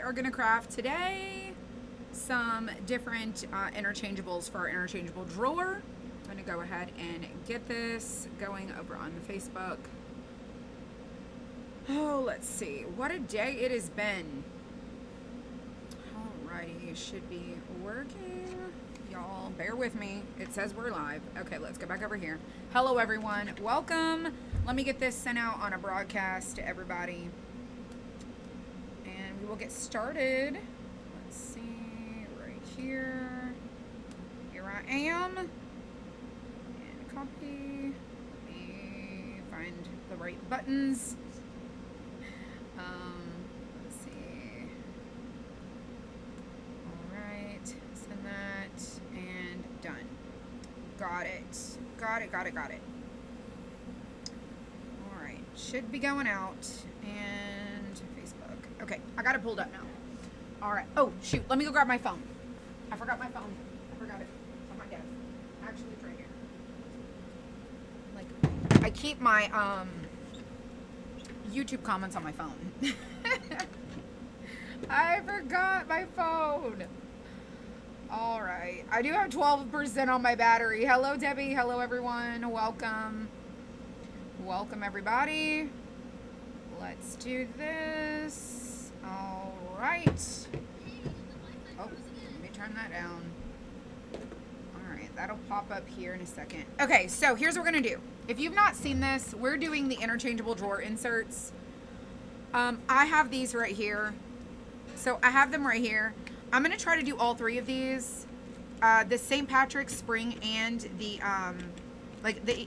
are going to craft today some different interchangeables for our interchangeable drawer. I'm going to go ahead and get this going over on the Facebook. Oh, let's see. What a day it has been. Alrighty, should be working. Y'all, bear with me. It says we're live. Okay, let's go back over here. Hello, everyone. Welcome. Let me get this sent out on a broadcast to everybody. And we will get started. Let's see. Right here. Here I am. And copy. Let me find the right buttons. Let's see. Alright, send that, and done. Got it. Got it. Alright, should be going out, and Facebook. Okay, I got it pulled up now. Alright, oh, shoot, let me go grab my phone. I forgot my phone. I forgot it. It's on my desk. Actually, it's right here. Like, I keep my, YouTube comments on my phone. I forgot my phone. All right. I do have 12% on my battery. Hello, Debbie. Hello, everyone. Welcome. Welcome, everybody. Let's do this. All right. Oh, let me turn that down. All right. That'll pop up here in a second. Okay, so here's what we're going to do. If you've not seen this, we're doing the interchangeable drawer inserts. I have these right here. So I have them right here. I'm going to try to do all three of these. The St. Patrick's Spring and the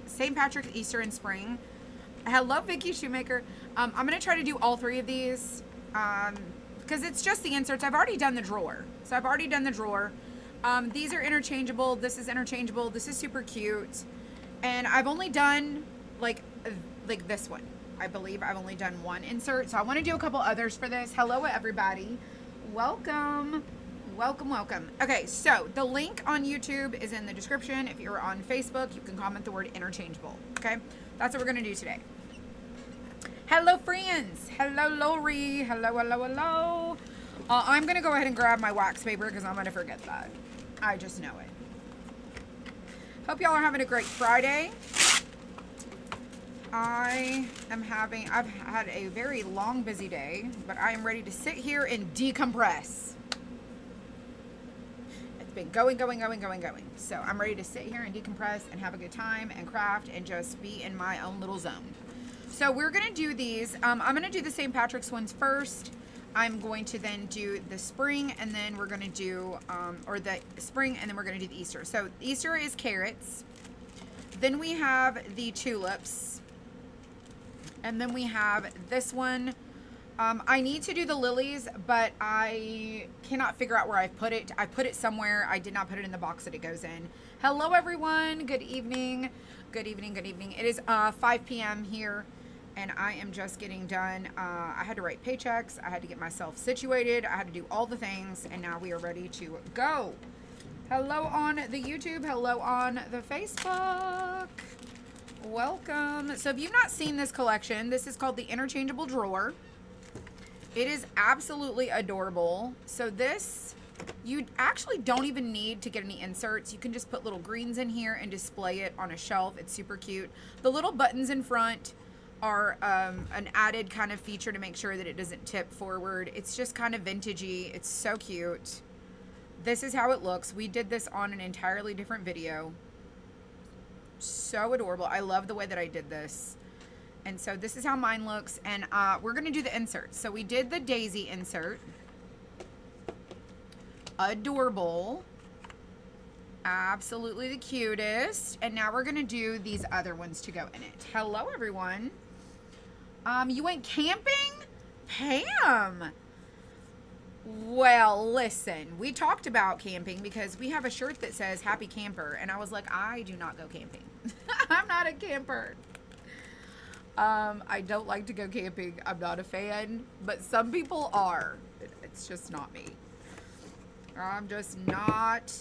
St. Patrick's Easter and Spring. Hello, Vicky Shoemaker. I'm going to try to do all three of these because it's just the inserts. I've already done the drawer. So I've already done the drawer. These are interchangeable. This is interchangeable. This is super cute. And I've only done like this one. I believe I've only done one insert. So I want to do a couple others for this. Hello, everybody. Welcome. Welcome, welcome. Okay, so the link on YouTube is in the description. If you're on Facebook, you can comment the word interchangeable. Okay, that's what we're going to do today. Hello, friends. Hello, Lori. Hello, hello, hello. I'm going to go ahead and grab my wax paper because I'm going to forget that. I just know it. Hope y'all are having a great Friday. I've had a very long, busy day, but I am ready to sit here and decompress. It's been going. So I'm ready to sit here and decompress and have a good time and craft and just be in my own little zone. So we're going to do these. I'm going to do the St. Patrick's ones first. I'm going to then do the spring, and then we're going to do, or the spring, and then we're going to do the Easter. So Easter is carrots. Then we have the tulips. And then we have this one. I need to do the lilies, but I cannot figure out where I put it. I put it somewhere. I did not put it in the box that it goes in. Hello, everyone. Good evening. Good evening. Good evening. It is 5 p.m. here. And I am just getting done. I had to write paychecks. I had to get myself situated. I had to do all the things. And now we are ready to go. Hello on the YouTube. Hello on the Facebook. Welcome. So if you've not seen this collection, this is called the interchangeable drawer. It is absolutely adorable. So this, you actually don't even need to get any inserts. You can just put little greens in here and display it on a shelf. It's super cute. The little buttons in front are an added kind of feature to make sure that it doesn't tip forward. It's just kind of vintagey. It's so cute. This is how it looks. We did this on an entirely different video. So adorable. I love the way that I did this. And so this is how mine looks. And we're going to do the inserts. So we did the daisy insert. Adorable. Absolutely the cutest. And now we're going to do these other ones to go in it. Hello, everyone. You went camping? Pam. Well, listen, we talked about camping because we have a shirt that says Happy Camper. And I was like, I do not go camping. I'm not a camper. I don't like to go camping. I'm not a fan, but some people are. It's just not me. I'm just not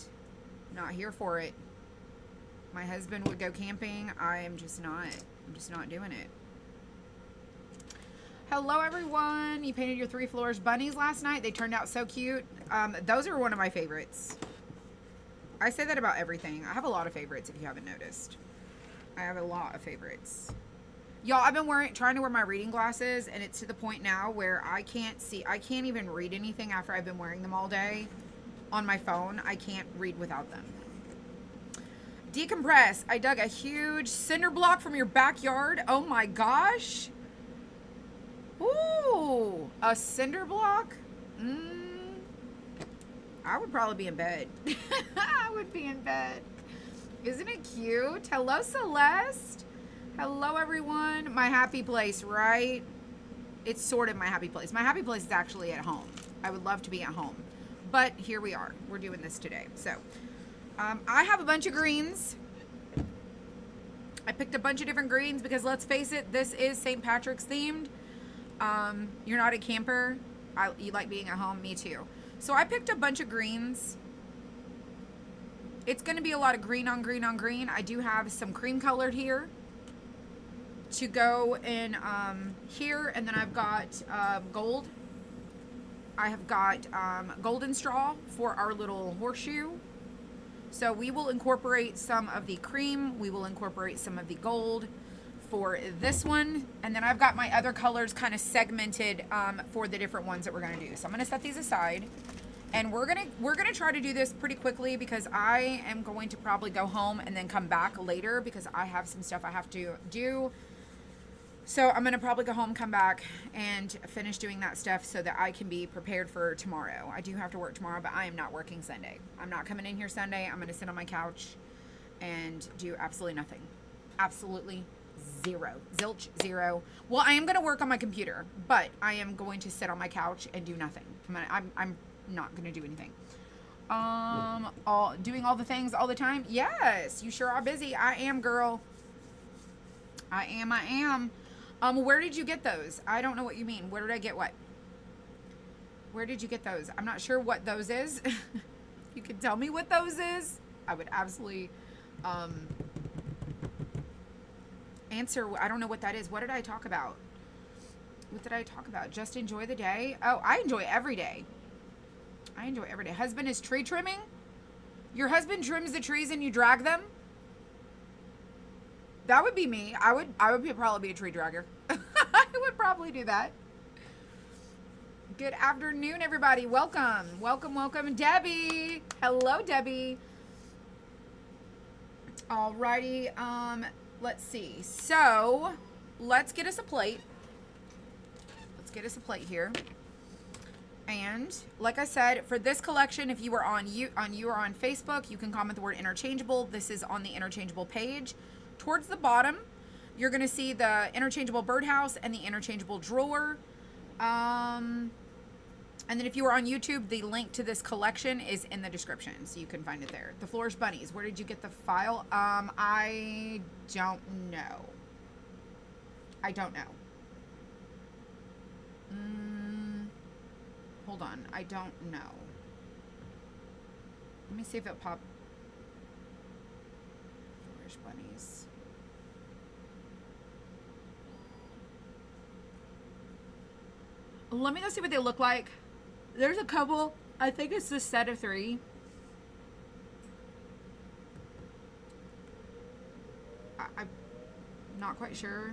here for it. My husband would go camping. I'm just not doing it. Hello, everyone. You painted your 3 floors bunnies last night. They turned out so cute. Those are one of my favorites. I say that about everything. I have a lot of favorites, if you haven't noticed. I have a lot of favorites. Y'all, I've been trying to wear my reading glasses, and it's to the point now where I can't even read anything after I've been wearing them all day on my phone. I can't read without them. Decompress. I dug a huge cinder block from your backyard. Oh my gosh. Ooh, a cinder block? I would probably be in bed. I would be in bed. Isn't it cute? Hello, Celeste. Hello, everyone. My happy place, right? It's sort of my happy place. My happy place is actually at home. I would love to be at home. But here we are. We're doing this today. So, I have a bunch of greens. I picked a bunch of different greens because, let's face it, this is St. Patrick's themed. You're not a camper. You like being at home. Me too. So I picked a bunch of greens. It's going to be a lot of green on green on green. I do have some cream colored here to go in here. And then I've got gold. I have got golden straw for our little horseshoe. So we will incorporate some of the cream. We will incorporate some of the gold for this one. And then I've got my other colors kind of segmented for the different ones that we're going to do. So I'm going to set these aside. And we're gonna try to do this pretty quickly because I am going to probably go home and then come back later because I have some stuff I have to do. So I'm gonna probably go home, come back, and finish doing that stuff so that I can be prepared for tomorrow. I do have to work tomorrow, but I am not working Sunday. I'm not coming in here Sunday. I'm gonna sit on my couch and do absolutely nothing. Absolutely zero. Zilch, zero. Well, I am gonna work on my computer, but I am going to sit on my couch and do nothing. I'm not gonna do anything. Doing all the things all the time. Yes, you sure are busy. I am, girl. I am. Where did you get those? I don't know what you mean. Where did I get what? Where did you get those? I'm not sure what those is. You could tell me what those is. I would absolutely answer. I don't know what that is. What did I talk about? What did I talk about? Just enjoy the day. Oh, I enjoy every day. I enjoy every day. Husband is tree trimming. Your husband trims the trees and you drag them. That would be me. I would probably be a tree dragger. I would probably do that. Good afternoon, everybody. Welcome, Debbie. Hello, Debbie. Alrighty. Let's see. So let's get us a plate. Let's get us a plate here. And like I said, for this collection, if you are on Facebook, you can comment the word interchangeable. This is on the interchangeable page. Towards the bottom, you're going to see the interchangeable birdhouse and the interchangeable drawer. And then if you are on YouTube, the link to this collection is in the description, so you can find it there. The Flourish Bunnies. Where did you get the file? I don't know. Hold on. I don't know. Let me see if it popped. Flourish Bunnies. Let me go see what they look like. There's a couple. I think it's this set of 3. I'm not quite sure.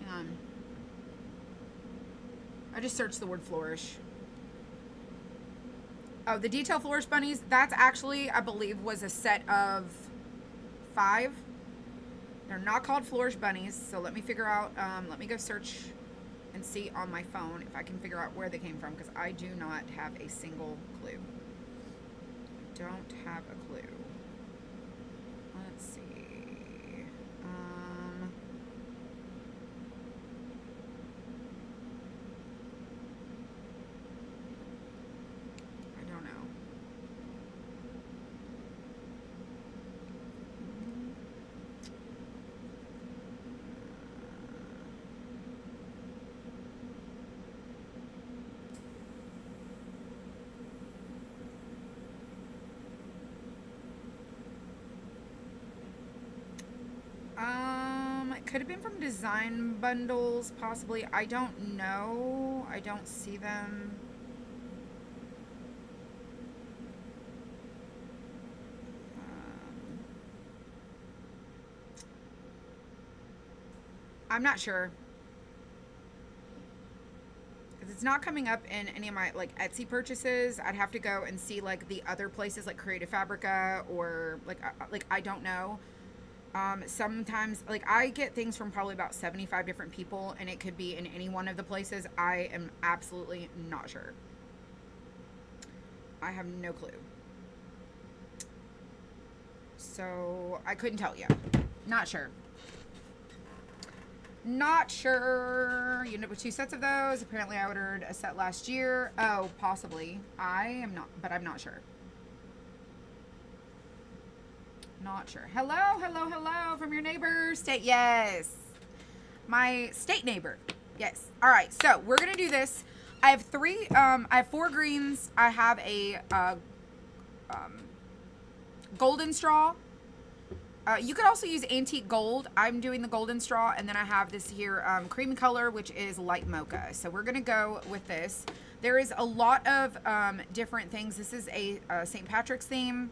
Hang on. I just searched the word flourish. Oh, the Detail Flourish Bunnies. That's actually, I believe, was a set of 5. They're not called Flourish Bunnies. So let me figure out, let me go search and see on my phone if I can figure out where they came from, because I do not have a single clue. I don't have a clue. Let's see. I don't know. could have been from design bundles, possibly. I don't know. I don't see them. I'm not sure. If it's not coming up in any of my like Etsy purchases, I'd have to go and see like the other places like Creative Fabrica or like I don't know. Sometimes like I get things from probably about 75 different people, and it could be in any one of the places. I am absolutely not sure. I have no clue. So I couldn't tell you. Not sure. Not sure. You end up with 2 sets of those. Apparently I ordered a set last year. Oh, possibly. I am not, but I'm not sure. Not sure. Hello, hello, hello from your neighbor state. Yes. My state neighbor. Yes. All right. So we're going to do this. I have 4 greens. I have a golden straw. You could also use antique gold. I'm doing the golden straw, and then I have this here cream color, which is light mocha. So we're gonna go with this. There is a lot of different things. This is a St. Patrick's theme.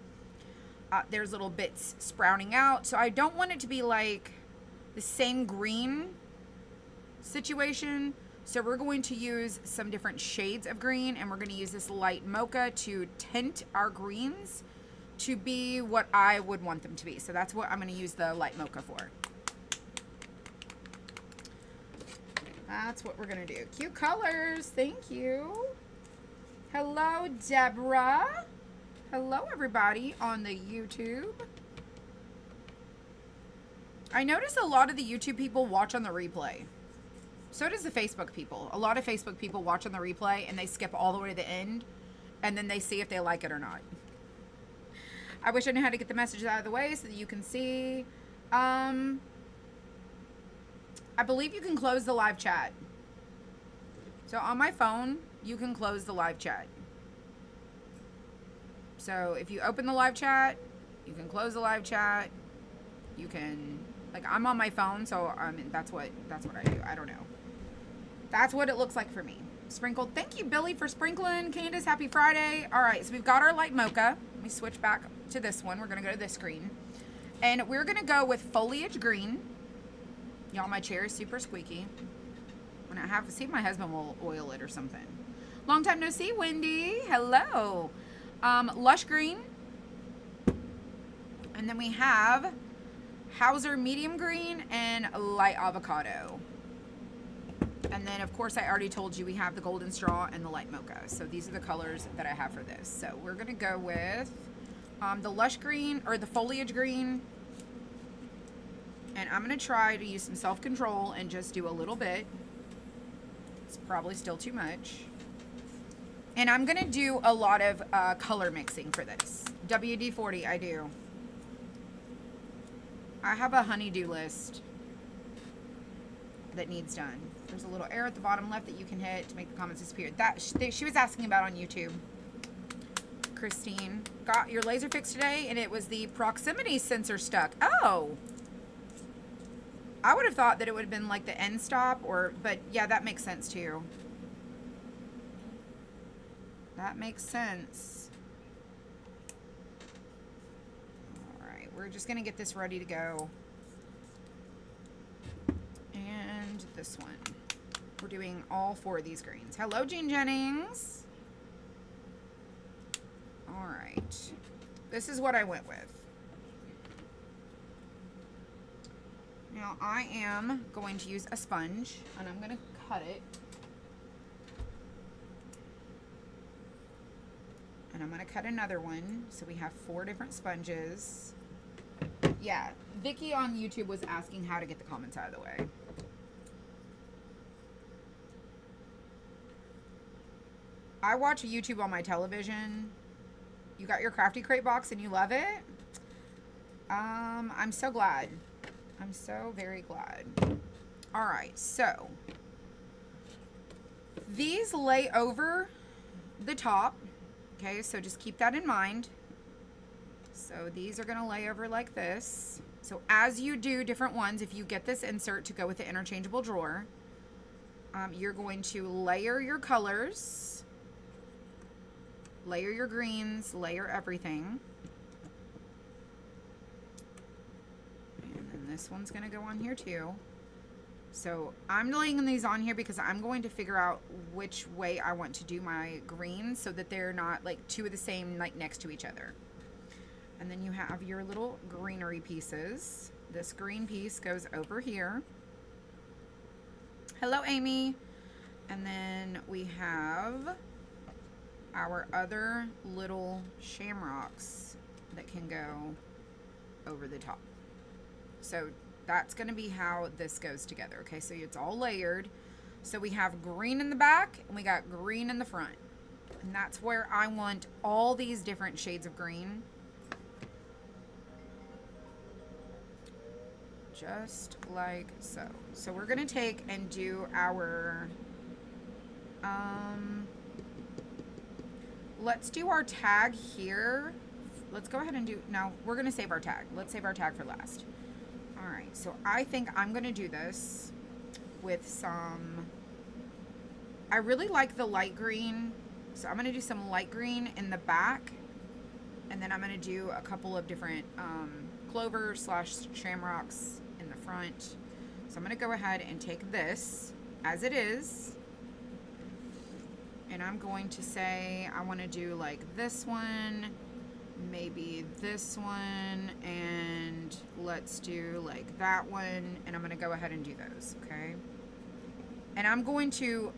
There's little bits sprouting out. So I don't want it to be like the same green situation. So we're going to use some different shades of green, and we're gonna use this light mocha to tint our greens to be what I would want them to be. So that's what I'm going to use the light mocha for. That's what we're going to do. Cute colors. Thank you. Hello, Deborah. Hello, everybody on the YouTube. I notice a lot of the YouTube people watch on the replay. So does the Facebook people. A lot of Facebook people watch on the replay, and they skip all the way to the end, and then they see if they like it or not. I wish I knew how to get the messages out of the way so that you can see. I believe you can close the live chat. So on my phone, you can close the live chat. So if you open the live chat, you can close the live chat. You can, like, I'm on my phone, so that's what I do. I don't know. That's what it looks like for me. Sprinkled. Thank you, Billy, for sprinkling. Candace, happy Friday. All right, so we've got our light mocha. Let me switch back to this one. We're going to go to this green. And we're going to go with foliage green. Y'all, my chair is super squeaky. When I see if my husband will oil it or something. Long time no see, Wendy. Hello. Lush green. And then we have Hauser medium green and light avocado. And then, of course, I already told you we have the golden straw and the light mocha. So these are the colors that I have for this. So we're going to go with the lush green, or the foliage green. And I'm going to try to use some self-control and just do a little bit. It's probably still too much. And I'm going to do a lot of color mixing for this. WD-40, I do. I have a honey-do list that needs done. There's a little arrow at the bottom left that you can hit to make the comments disappear. That she was asking about on YouTube. Christine, got your laser fixed today, and it was the proximity sensor stuck. Oh, I would have thought that it would have been like the end stop, but yeah, that makes sense too. That makes sense. All right, we're just gonna get this ready to go. And this one. We're doing all 4 of these greens. Hello, Jean Jennings. All right. This is what I went with. Now, I am going to use a sponge, and I'm going to cut it. And I'm going to cut another one, so we have 4 different sponges. Yeah, Vicky on YouTube was asking how to get the comments out of the way. I watch YouTube on my television. You got your Crafty Crate box and you love it? I'm so glad. I'm so very glad. All right, so these lay over the top. Okay, so just keep that in mind. So these are gonna lay over like this. So as you do different ones, if you get this insert to go with the interchangeable drawer, you're going to layer your colors, layer your greens, layer everything. And then this one's going to go on here too. So I'm laying these on here because I'm going to figure out which way I want to do my greens so that they're not like two of the same like next to each other. And then you have your little greenery pieces. This green piece goes over here. Hello, Amy. And then we have our other little shamrocks that can go over the top. So that's going to be how this goes together. Okay, so it's all layered. So we have green in the back and we got green in the front. And that's where I want all these different shades of green. Just like so. So we're going to take and do our, let's do our tag here. Let's go ahead and do, now we're going to save our tag. Let's save our tag for last. All right, so I think I'm going to do this with some, I really like the light green. So I'm going to do some light green in the back. And then I'm going to do a couple of different clover / shamrocks in the front. So I'm going to go ahead and take this as it is. And I'm going to say I want to do like this one, maybe this one, and let's do like that one. And I'm going to go ahead and do those, okay? And I'm going to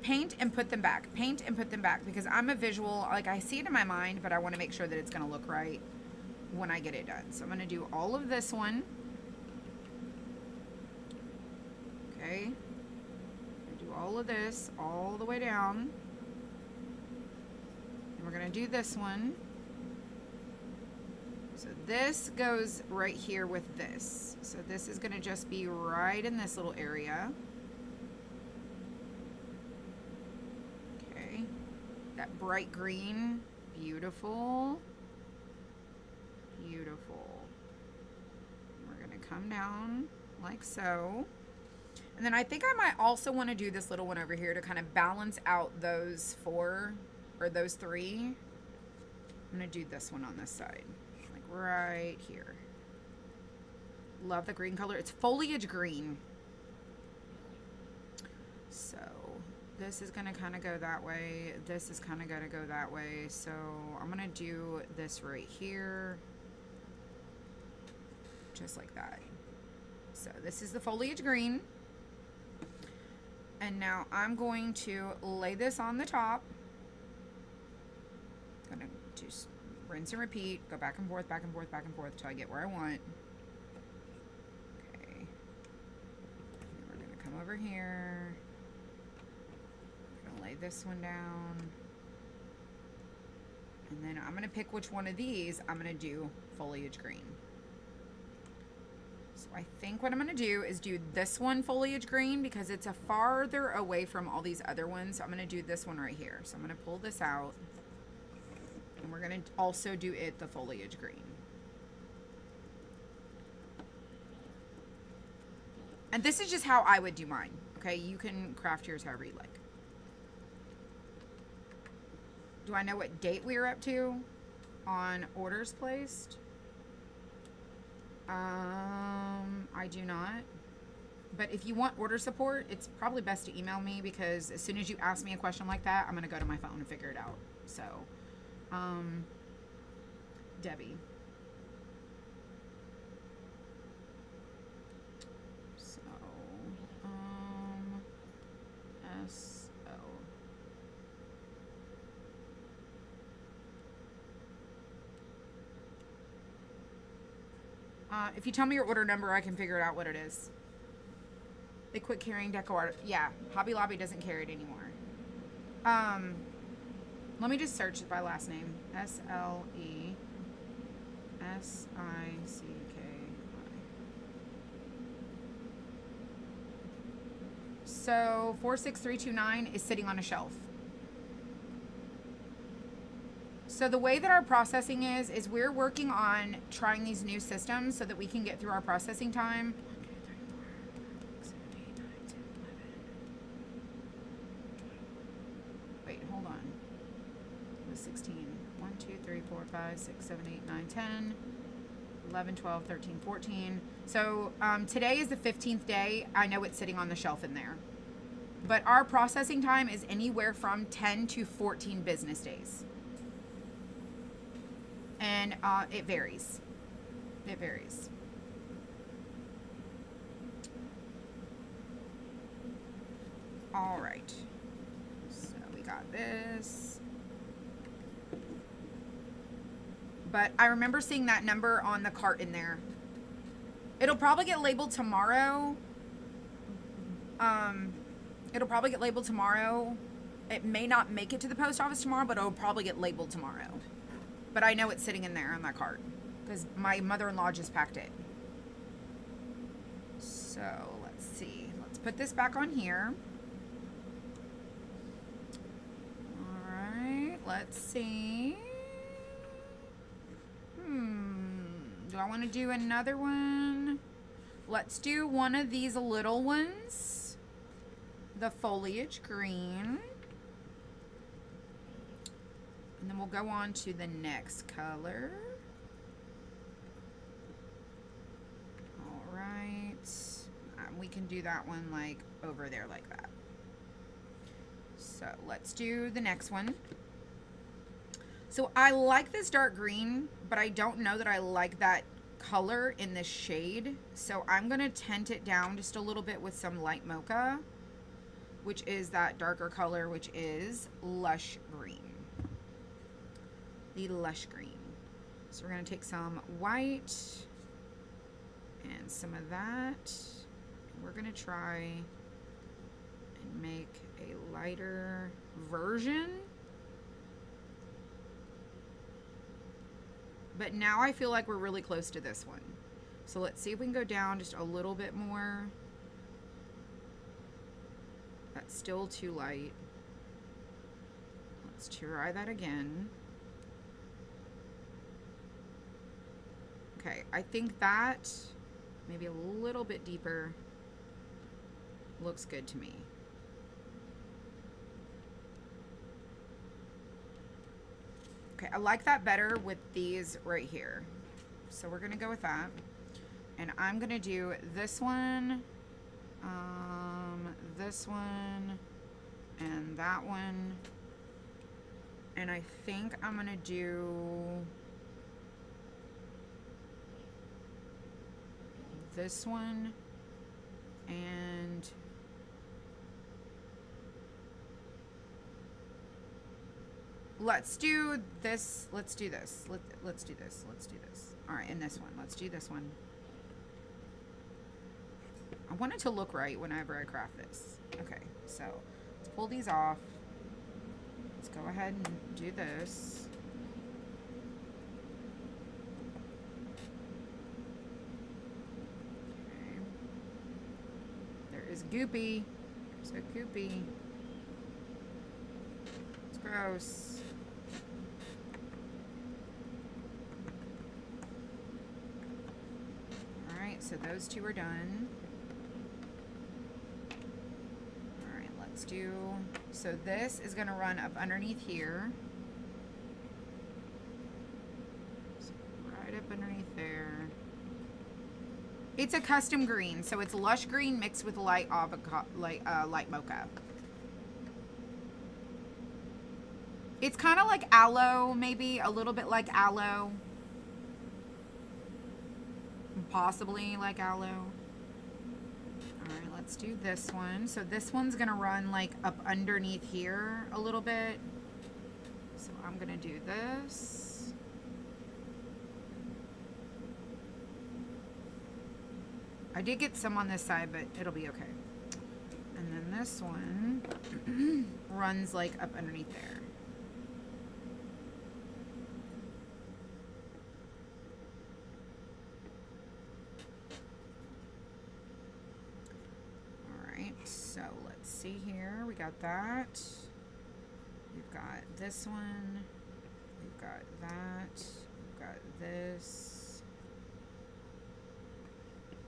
paint and put them back. Paint and put them back because I'm a visual, like I see it in my mind, but I want to make sure that it's going to look right when I get it done. So I'm going to do all of this one. Okay. I'm going to do all of this all the way down. And we're going to do this one. So this goes right here with this. So this is going to just be right in this little area. Okay. That bright green. Beautiful. Beautiful. We're going to come down like so. And then I think I might also want to do this little one over here to kind of balance out those four or those three. I'm going to do this one on this side. Like right here. Love the green color. It's foliage green. So this is going to kind of go that way. This is kind of going to go that way. So I'm going to do this right here. Just like that. So this is the foliage green. And now I'm going to lay this on the top. I'm going to just rinse and repeat. Go back and forth, back and forth, back and forth until I get where I want. Okay. And we're going to come over here. I'm going to lay this one down. And then I'm going to pick which one of these I'm going to do foliage green. So I think what I'm going to do is do this one foliage green because it's a farther away from all these other ones. So I'm going to do this one right here. So I'm going to pull this out. And we're going to also do it the foliage green. And this is just how I would do mine. Okay, you can craft yours however you like. Do I know what date we are up to on orders placed? I do not. But if you want order support, it's probably best to email me because as soon as you ask me a question like that, I'm going to go to my phone and figure it out. So, Debbie. So, S-O. If you tell me your order number, I can figure out what it is. They quit carrying decor. Yeah, Hobby Lobby doesn't carry it anymore. Let me just search it by last name. S-L-E-S-I-C-K-I. So 46329 is sitting on a shelf. So the way that our processing is we're working on trying these new systems so that we can get through our processing time. 1, 2, 3, 4, 5, 6, 7, 8, 9, 10. Wait, hold on. It was 16. 1, 2, 3, 4, 5, 6, 7, 8, 9, 10, 11, 12, 13, 14. So today is the 15th day. I know it's sitting on the shelf in there. But our processing time is anywhere from 10 to 14 business days. And it varies. It varies. All right. So we got this. But I remember seeing that number on the cart in there. It'll probably get labeled tomorrow. It'll probably get labeled tomorrow. It may not make it to the post office tomorrow, but it'll probably get labeled tomorrow. But I know it's sitting in there on that cart because my mother-in-law just packed it. So let's see. Let's put this back on here. All right. Let's see. Do I want to do another one? Let's do one of these little ones. The foliage green. And then we'll go on to the next color. All right. We can do that one like over there like that. So let's do the next one. So I like this dark green, but I don't know that I like that color in this shade. So I'm going to tint it down just a little bit with some light mocha, which is that darker color, which is lush green. The lush green. So we're going to take some white and some of that. And we're going to try and make a lighter version. But now I feel like we're really close to this one. So let's see if we can go down just a little bit more. That's still too light. Let's try that again. Okay, I think that maybe a little bit deeper looks good to me. Okay, I like that better with these right here. So we're gonna go with that. And I'm gonna do this one, and that one. And I think I'm gonna do this one and let's do this. Let's do this. Let's do this. All right, and this one. Let's do this one. I want it to look right whenever I craft this. Okay, so let's pull these off. Let's go ahead and do this. Okay. There is goopy. There's a goopy. It's gross. Alright, so those two are done. Alright, let's do... So this is going to run up underneath here. So right up underneath there. It's a custom green, so it's lush green mixed with light avocado, light mocha. It's kind of like aloe, maybe a little bit like aloe. Possibly like aloe. Alright, let's do this one. So this one's gonna run like up underneath here a little bit. So I'm gonna do this. I did get some on this side, but it'll be okay. And then this one runs like up underneath there. So let's see here. We got that. We've got this one. We've got that. We've got this.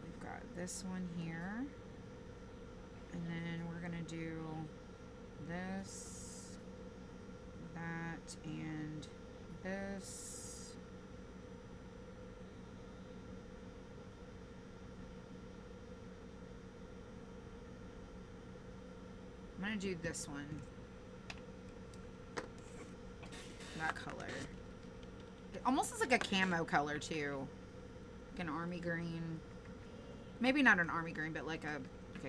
We've got this one here. And then we're going to do this, that, and this. I'm going to do this one. That color. It almost looks like a camo color too. Like an army green. Maybe not an army green, but like a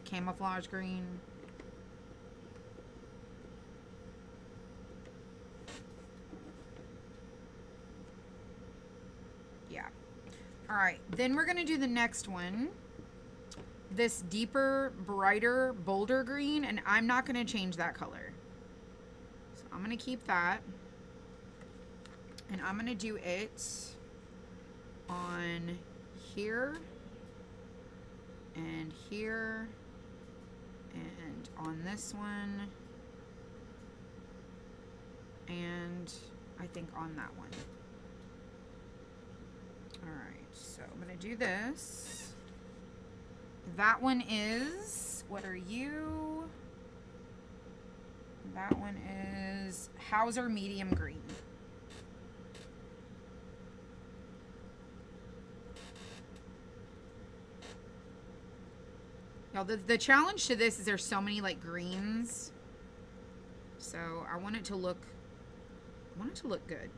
camouflage green. Yeah. All right, then we're gonna do the next one. This deeper, brighter, bolder green, and I'm not gonna change that color. So I'm gonna keep that. And I'm gonna do it on here, and here, and on this one, and I think on that one. All right, so I'm gonna do this. That one is, what are you? That one is Hauser medium green. Now the challenge to this is there's so many like greens. So I want it to look good.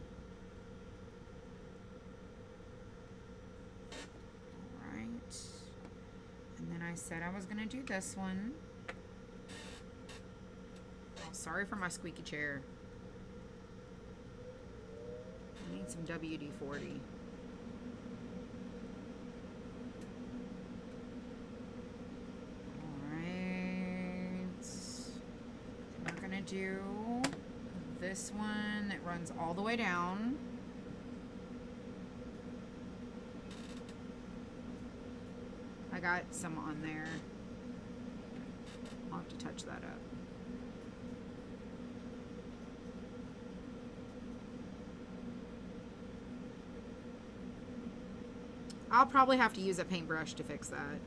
All right. And then I said I was gonna do this one. Oh, sorry for my squeaky chair. I need some WD-40. Do this one that runs all the way down. I got some on there. I'll have to touch that up. I'll probably have to use a paintbrush to fix that.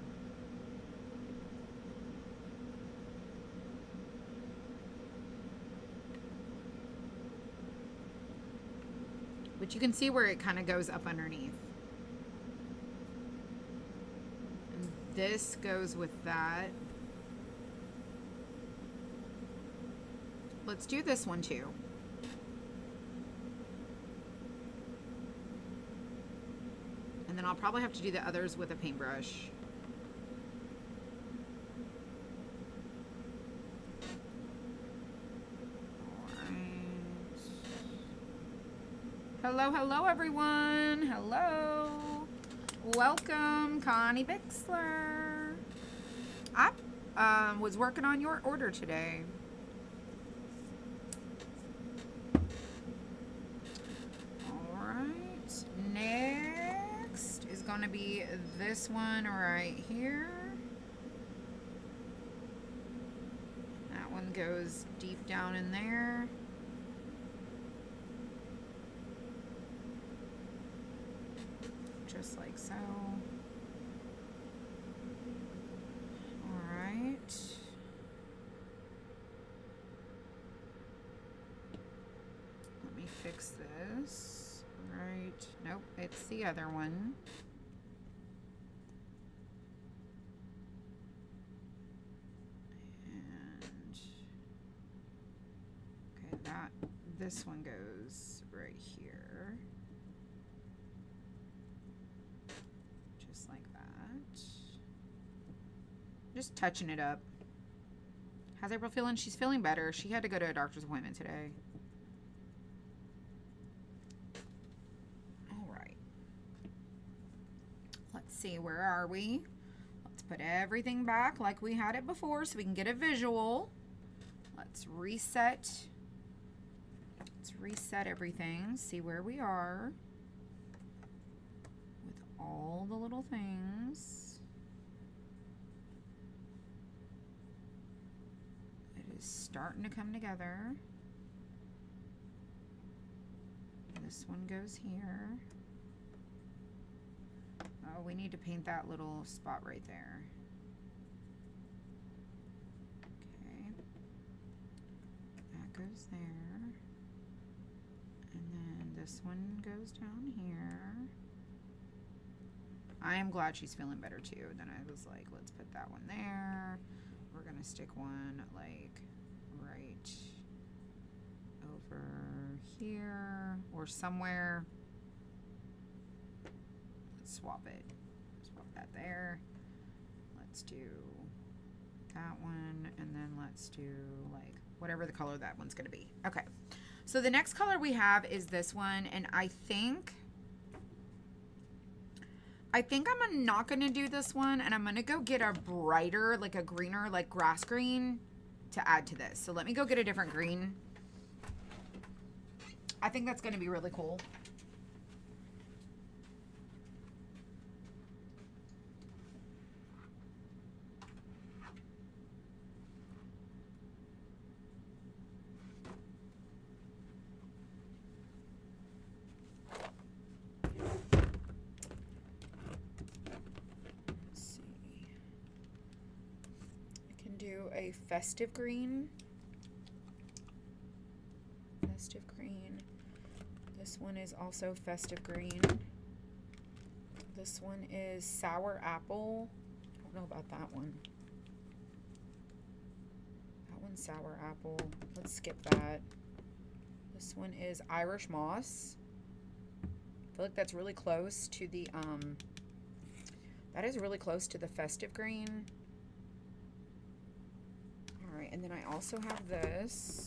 But you can see where it kind of goes up underneath. And this goes with that. Let's do this one too. And then I'll probably have to do the others with a paintbrush. Hello, hello, everyone. Hello. Welcome, Connie Bixler. I was working on your order today. All right. Next is going to be this one right here. That one goes deep down in there. Just like so. All right. Let me fix this. Right. Nope, it's the other one. And okay, this one goes right here. Like that. Just touching it up. How's April feeling? She's feeling better. She had to go to a doctor's appointment today. All right. Let's see, where are we? Let's put everything back like we had it before so we can get a visual. Let's reset. Let's reset everything. See where we are. All the little things. It is starting to come together. This one goes here. Oh, we need to paint that little spot right there. Okay. That goes there. And then this one goes down here. I am glad she's feeling better too. Then I was like, let's put that one there. We're gonna stick one like right over here or somewhere. Let's swap it. Swap that there. Let's do that one, and then let's do like whatever the color that one's gonna be. Okay. So the next color we have is this one, and I think I'm not gonna do this one, and I'm gonna go get a brighter, like a greener, like grass green to add to this. So let me go get a different green. I think that's gonna be really cool. A festive green. Festive green. This one is also festive green. This one is sour apple. I don't know about that one. That one's sour apple. Let's skip that. This one is Irish moss. I feel like that's really close to the that is really close to the festive green. And then I also have this.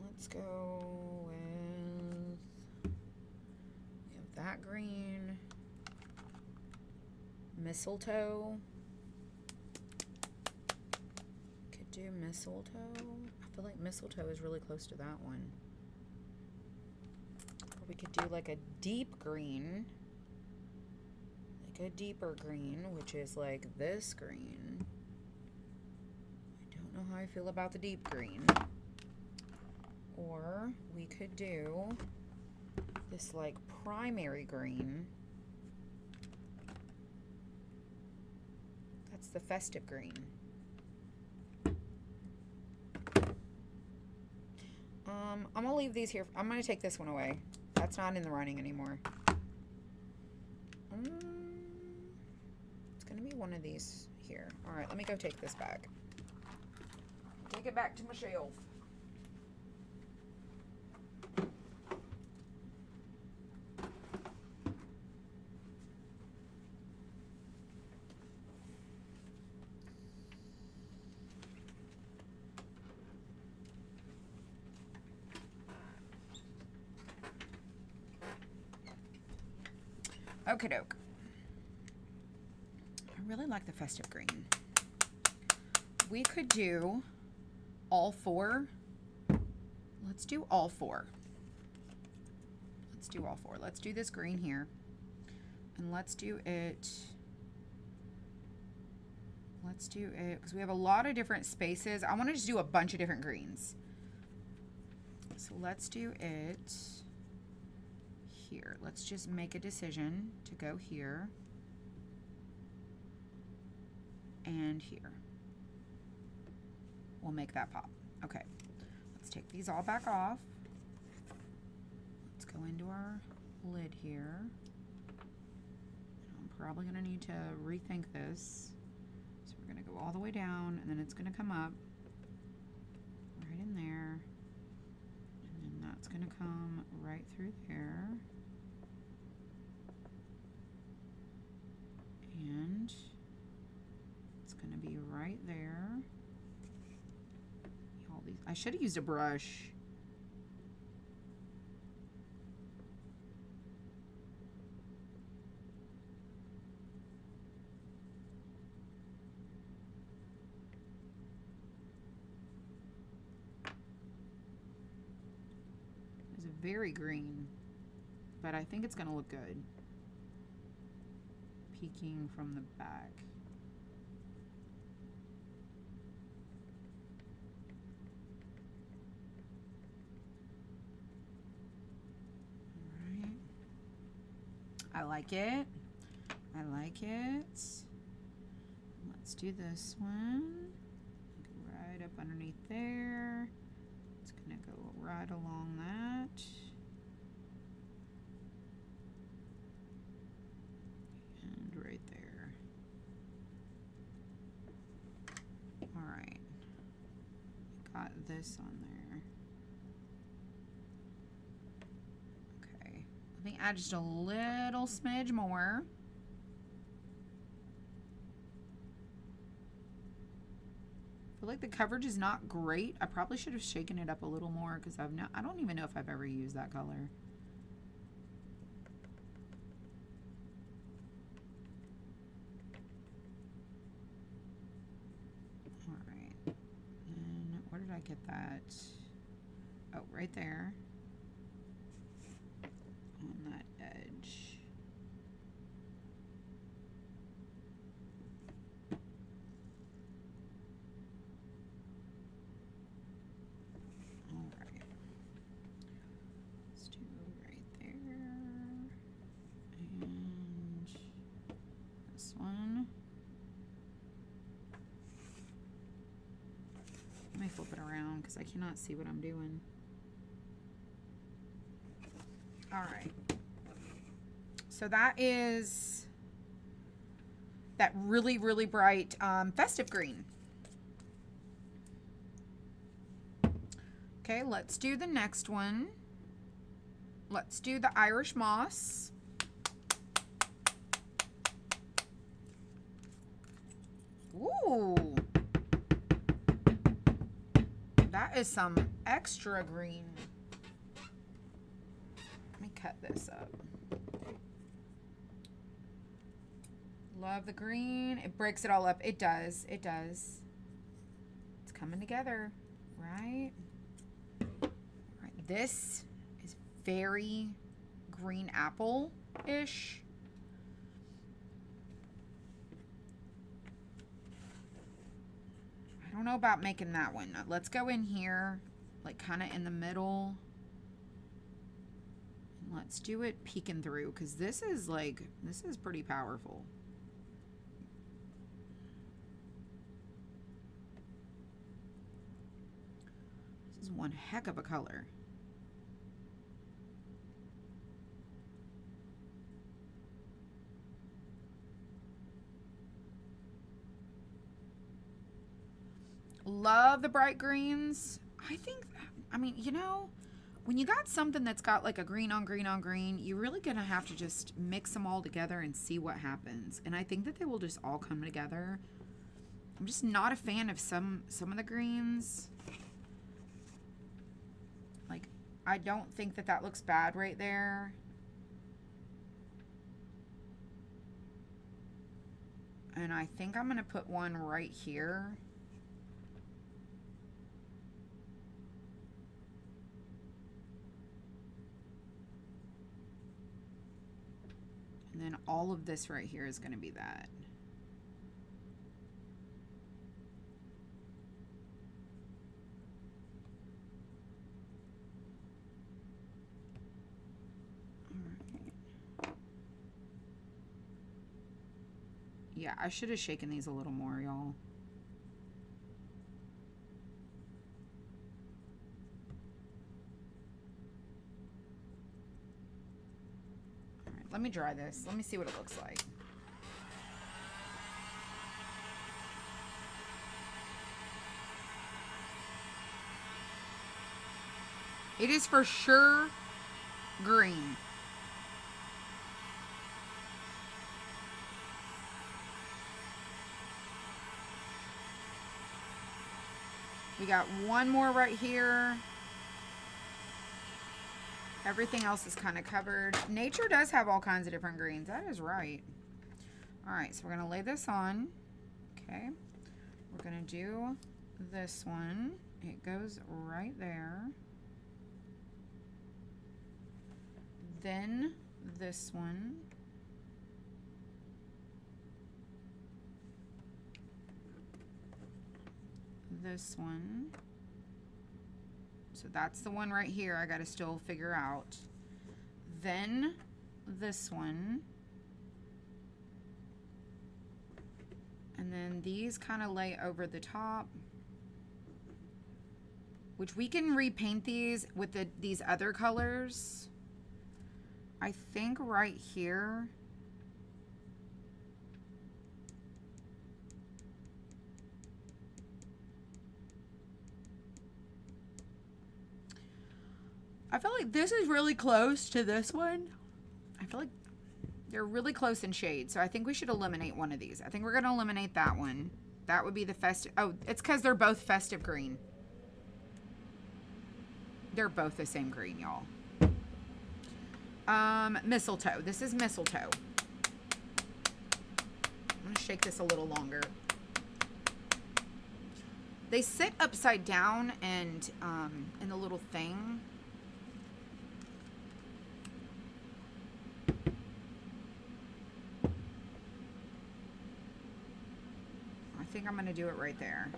Let's go with, we have that green. Mistletoe. Could do mistletoe. I feel like mistletoe is really close to that one. Or we could do like a deep green. A deeper green, which is like this green. I don't know how I feel about the deep green. Or we could do this like primary green. That's the festive green. I'm gonna leave these here. I'm gonna take this one away. That's not in the running anymore. One of these here. All right, let me go take this back. Take it back to my shelf. Okie doke. I really like the festive green. We could do all four. Let's do all four. Let's do all four. Let's do this green here. And let's do it. Let's do it because we have a lot of different spaces. I want to just do a bunch of different greens. So let's do it here. Let's just make a decision to go here. And here. We'll make that pop. Okay. Let's take these all back off. Let's go into our lid here. I'm probably going to need to rethink this. So we're going to go all the way down, and then it's going to come up right in there. And then that's going to come right through there. And going to be right there. All these. I should have used a brush. It's very green, but I think it's going to look good. Peeking from the back. I like it. I like it. Let's do this one. Right up underneath there. It's gonna go right along that. And right there. All right. Got this on there. Okay. Let me add just a little smidge more. I feel like the coverage is not great. I probably should have shaken it up a little more because I don't even know if I've ever used that color. All right. And where did I get that? Oh, right there. On that edge. Let me flip it around because I cannot see what I'm doing. All right. So that is that really, really bright festive green. Okay, let's do the next one. Let's do the Irish moss. Ooh. That is some extra green. Let me cut this up. Love the green. It breaks it all up. It does. It does. It's coming together, right? All right. This is very green apple-ish. I don't know about making that one. Let's go in here, like kind of in the middle. And let's do it peeking through, because this is pretty powerful. This is one heck of a color. Love the bright greens. I mean, you know, when you got something that's got like a green on green on green, you're really gonna have to just mix them all together and see what happens. And I think that they will just all come together. I'm just not a fan of some of the greens. Like, I don't think that that looks bad right there. And I think I'm gonna put one right here. And then all of this right here is going to be that. All right. Yeah, I should have shaken these a little more, y'all. Let me dry this. Let me see what it looks like. It is for sure green. We got one more right here. Everything else is kind of covered. Nature does have all kinds of different greens. That is right. All right, so we're going to lay this on. Okay. We're going to do this one. It goes right there. Then this one. This one. So that's the one right here I got to still figure out. Then this one. And then these kind of lay over the top, which we can repaint these with these other colors. I think right here. I feel like this is really close to this one. I feel like they're really close in shade, so I think we should eliminate one of these. I think we're going to eliminate that one. That would be the festive. Oh, it's because they're both festive green. They're both the same green, y'all. Mistletoe. This is mistletoe. I'm going to shake this a little longer. They sit upside down and in the little thing. I think I'm going to do it right there.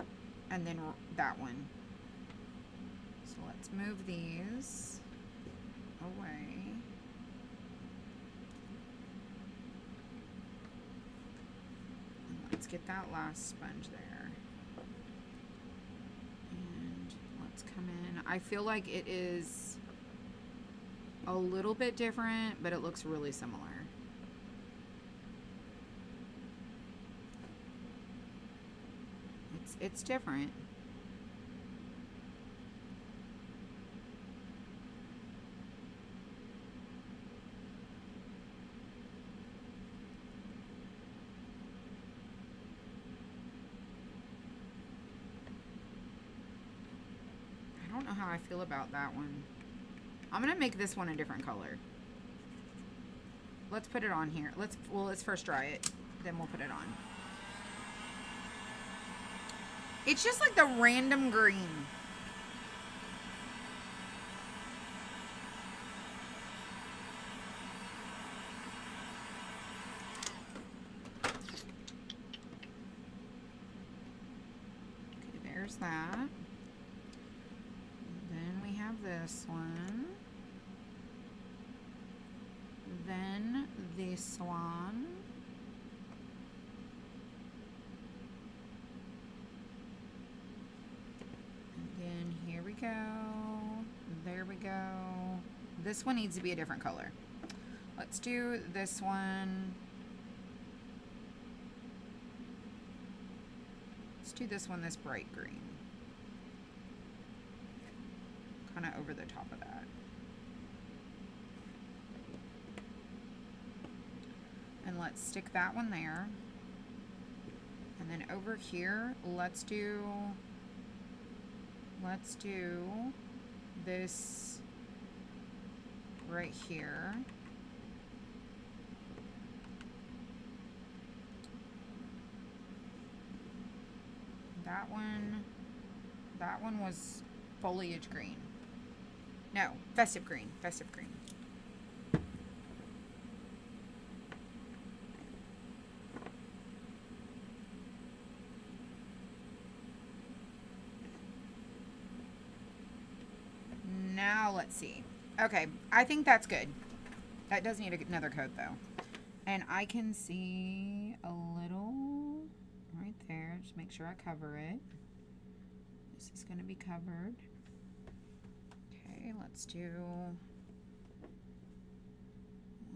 And then that one. So let's move these away. And let's get that last sponge there. And let's come in. I feel like it is a little bit different, but it looks really similar. It's different. I don't know how I feel about that one. I'm gonna make this one a different color. Let's put it on here. Let's first dry it, then we'll put it on. It's just like the random green. Okay, there's that. And then we have this one. Then this one. Go. There we go. This one needs to be a different color. Let's do this one. Let's do this one, this bright green. Kind of over the top of that. And let's stick that one there. And then over here, let's do this right here. That one was foliage green. No, festive green, festive green. Now let's see. Okay, I think that's good. That does need another coat though. And I can see a little right there. Just make sure I cover it. This is going to be covered. Okay, let's do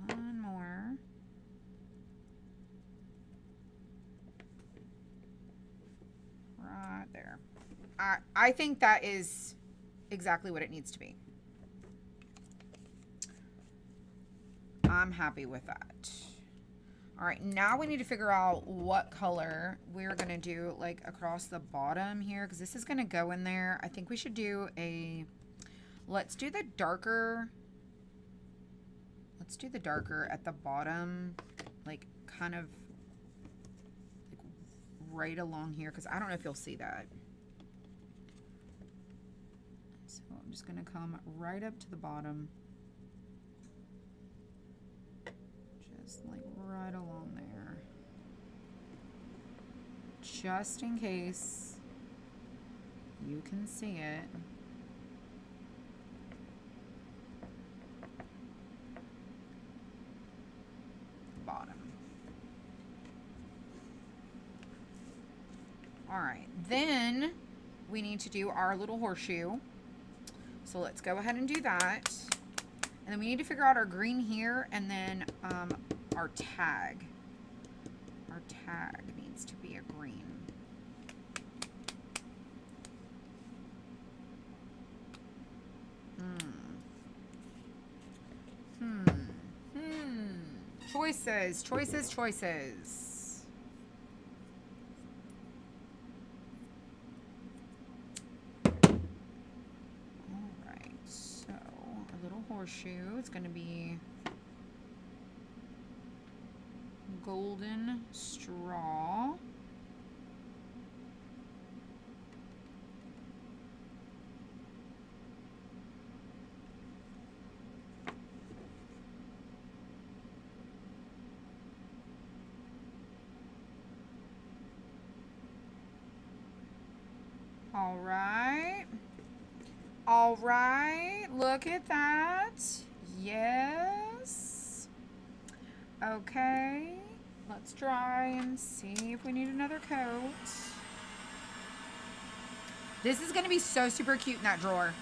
one more. Right there. I think that is exactly what it needs to be. I'm happy with that. All right, now we need to figure out what color we're gonna do like across the bottom here, because this is gonna go in there. I think we should do let's do the darker at the bottom, like kind of like right along here, because I don't know if you'll see that. So I'm just gonna come right up to the bottom. Just like right along there. Just in case you can see it. Bottom. All right, then we need to do our little horseshoe. So let's go ahead and do that. And then we need to figure out our green here, and then our tag. Our tag needs to be a green. Choices, choices, choices. All right, so our little horseshoe is going to be golden straw. All right. All right. Look at that. Yes. Okay. Let's try and see if we need another coat. This is going to be so super cute in that drawer.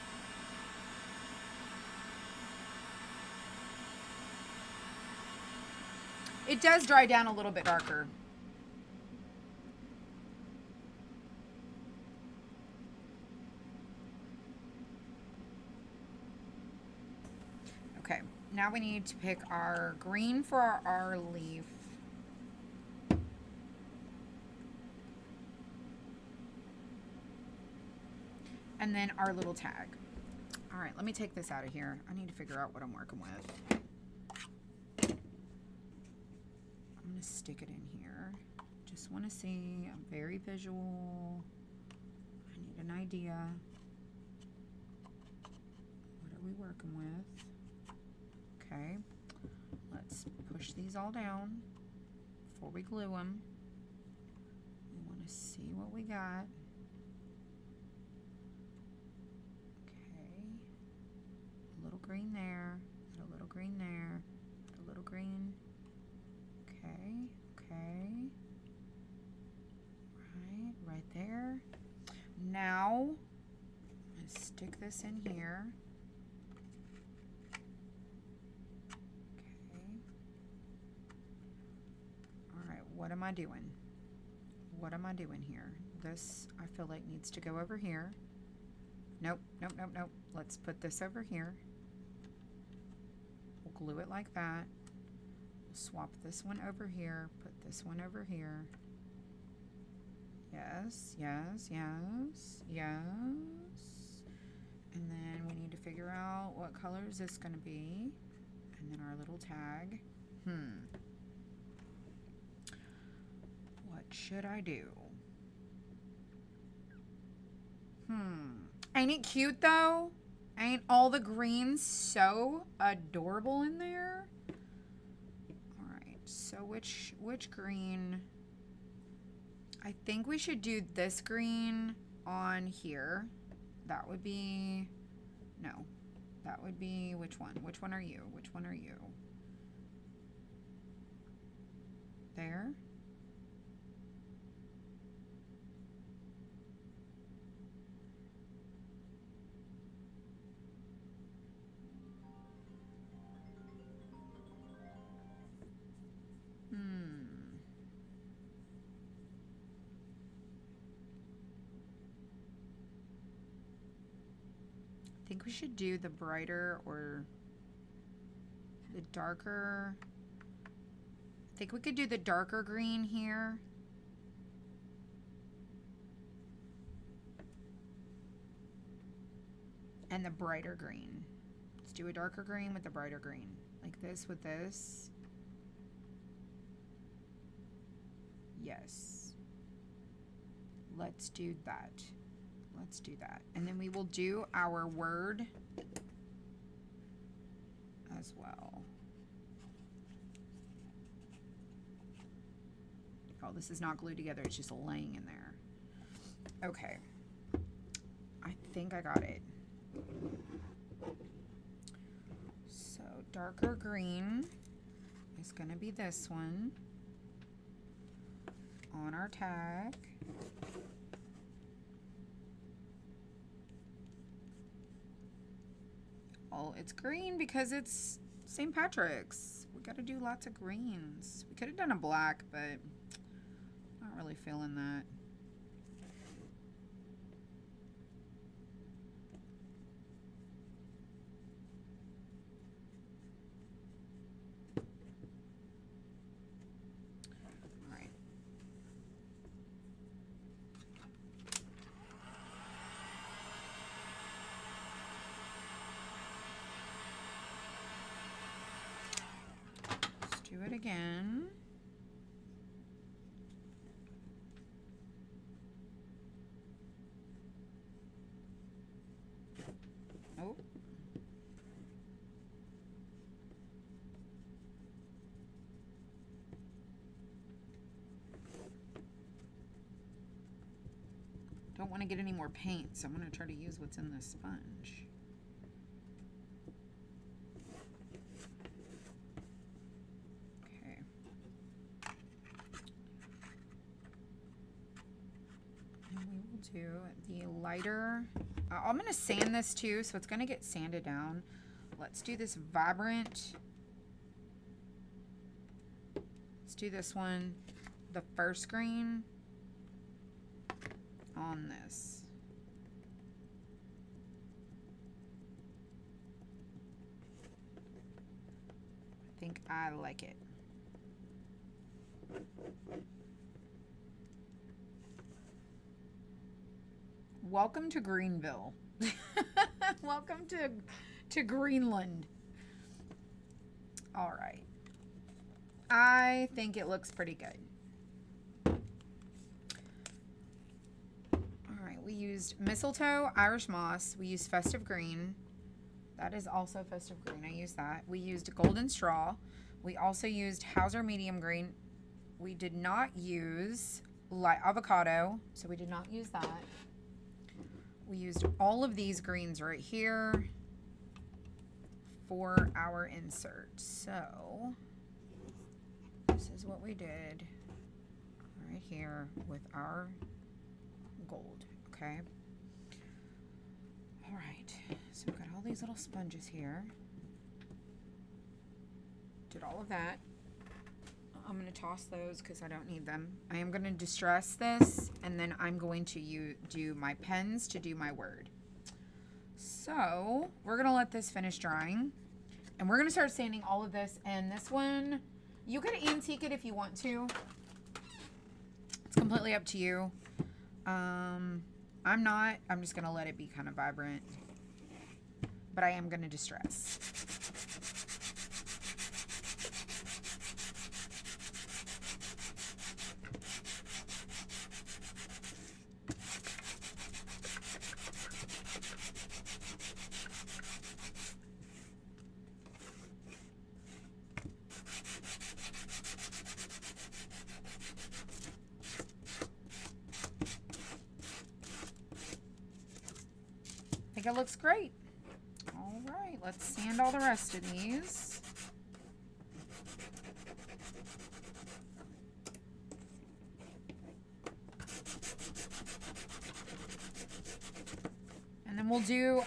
It does dry down a little bit darker. Okay, now we need to pick our green for our leaf. And then our little tag. All right, let me take this out of here. I need to figure out what I'm working with. I'm gonna stick it in here. Just wanna see, I'm very visual. I need an idea. What are we working with? Okay, let's push these all down before we glue them. We wanna see what we got. Green there, and a little green there, a little green. Okay, okay. Right there. Now, I'm gonna stick this in here. Okay. All right, what am I doing? What am I doing here? This, I feel like, needs to go over here. Nope, nope, nope, nope. Let's put this over here. We'll glue it like that. We'll swap this one over here, put this one over here. Yes, yes, yes, yes. And then we need to figure out what color is this going to be. And then our little tag. What should I do? Ain't it cute though? Ain't all the greens so adorable in there? All right, so which green? I think we should do this green on here. That would be, no, that would be, which one? Which one are you? Which one are you? There. I think we should do the brighter or the darker. I think we could do the darker green here. And the brighter green. Let's do a darker green with the brighter green. Like this with this. Yes. Let's do that. Let's do that. And then we will do our word as well. Oh, this is not glued together. It's just laying in there. Okay. I think I got it. So darker green is going to be this one on our tag. Well, it's green because it's St. Patrick's. We got to do lots of greens. We could have done a black, but not really feeling that. Do it again. Oh. Don't want to get any more paint, so I'm going to try to use what's in this sponge. To the lighter. I'm going to sand this too, so it's going to get sanded down. Let's do this vibrant. Let's do this one, the first green on this. I think I like it. Welcome to Greenville. Welcome to Greenland. All right. I think it looks pretty good. All right, we used mistletoe, Irish moss. We used festive green. That is also festive green. I used that. We used golden straw. We also used Hauser medium green. We did not use light avocado, so we did not use that. We used all of these greens right here for our insert. So this is what we did right here with our gold, okay? All right, so we've got all these little sponges here. Did all of that. I'm going to toss those because I don't need them. I am going to distress this, and then I'm going to do my pens to do my word. So we're going to let this finish drying, and we're going to start sanding all of this. And this one, you can antique it if you want to. It's completely up to you. I'm not. I'm just going to let it be kind of vibrant, but I am going to distress. I think it looks great. All right, let's sand all the rest of these. And then we'll do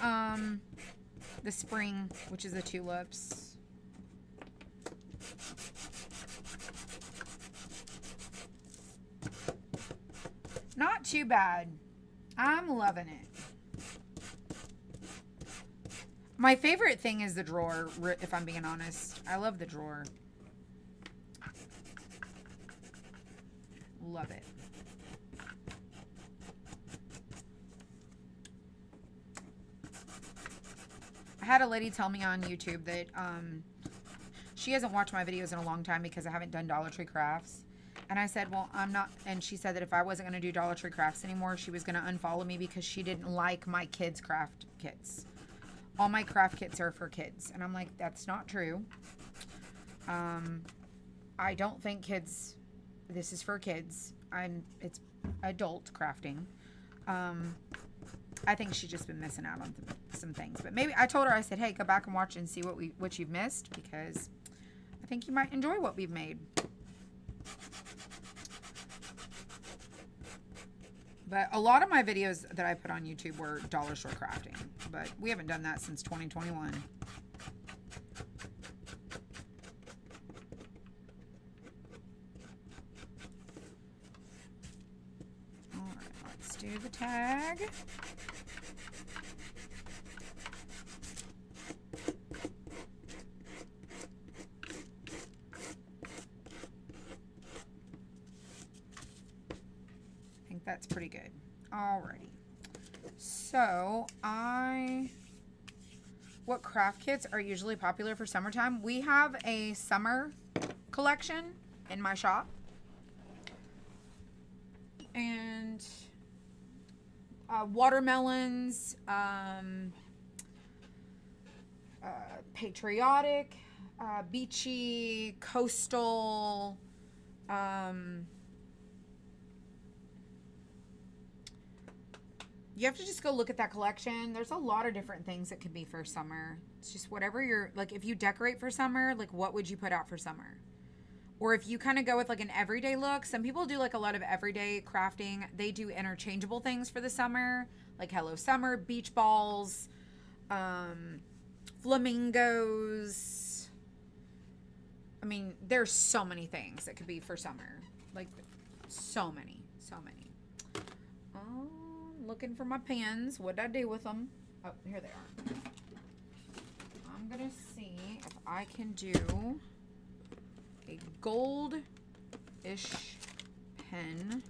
the spring, which is the tulips. Not too bad. I'm loving it. My favorite thing is the drawer, if I'm being honest. I love the drawer. Love it. I had a lady tell me on YouTube that she hasn't watched my videos in a long time because I haven't done Dollar Tree crafts. And I said, well, I'm not. And she said that if I wasn't going to do Dollar Tree crafts anymore, she was going to unfollow me because she didn't like my kids' craft kits. All my craft kits are for kids. And I'm like, that's not true. I don't think kids, this is for kids. It's adult crafting. I think she's just been missing out on some things. But maybe I told her, I said, hey, go back and watch and see what you've missed, because I think you might enjoy what we've made. But a lot of my videos that I put on YouTube were dollar store crafting, but we haven't done that since 2021. All right, let's do the tag. That's pretty good. Alrighty. So what craft kits are usually popular for summertime? We have a summer collection in my shop. And watermelons, patriotic, beachy, coastal, you have to just go look at that collection. There's a lot of different things that could be for summer. It's just whatever you're, like, if you decorate for summer, like, what would you put out for summer? Or if you kind of go with, like, an everyday look. Some people do, like, a lot of everyday crafting. They do interchangeable things for the summer, like Hello Summer, beach balls, flamingos. I mean, there's so many things that could be for summer. Like, so many. Looking for my pens. What did I do with them? Oh, here they are. I'm gonna see if I can do a gold-ish pen.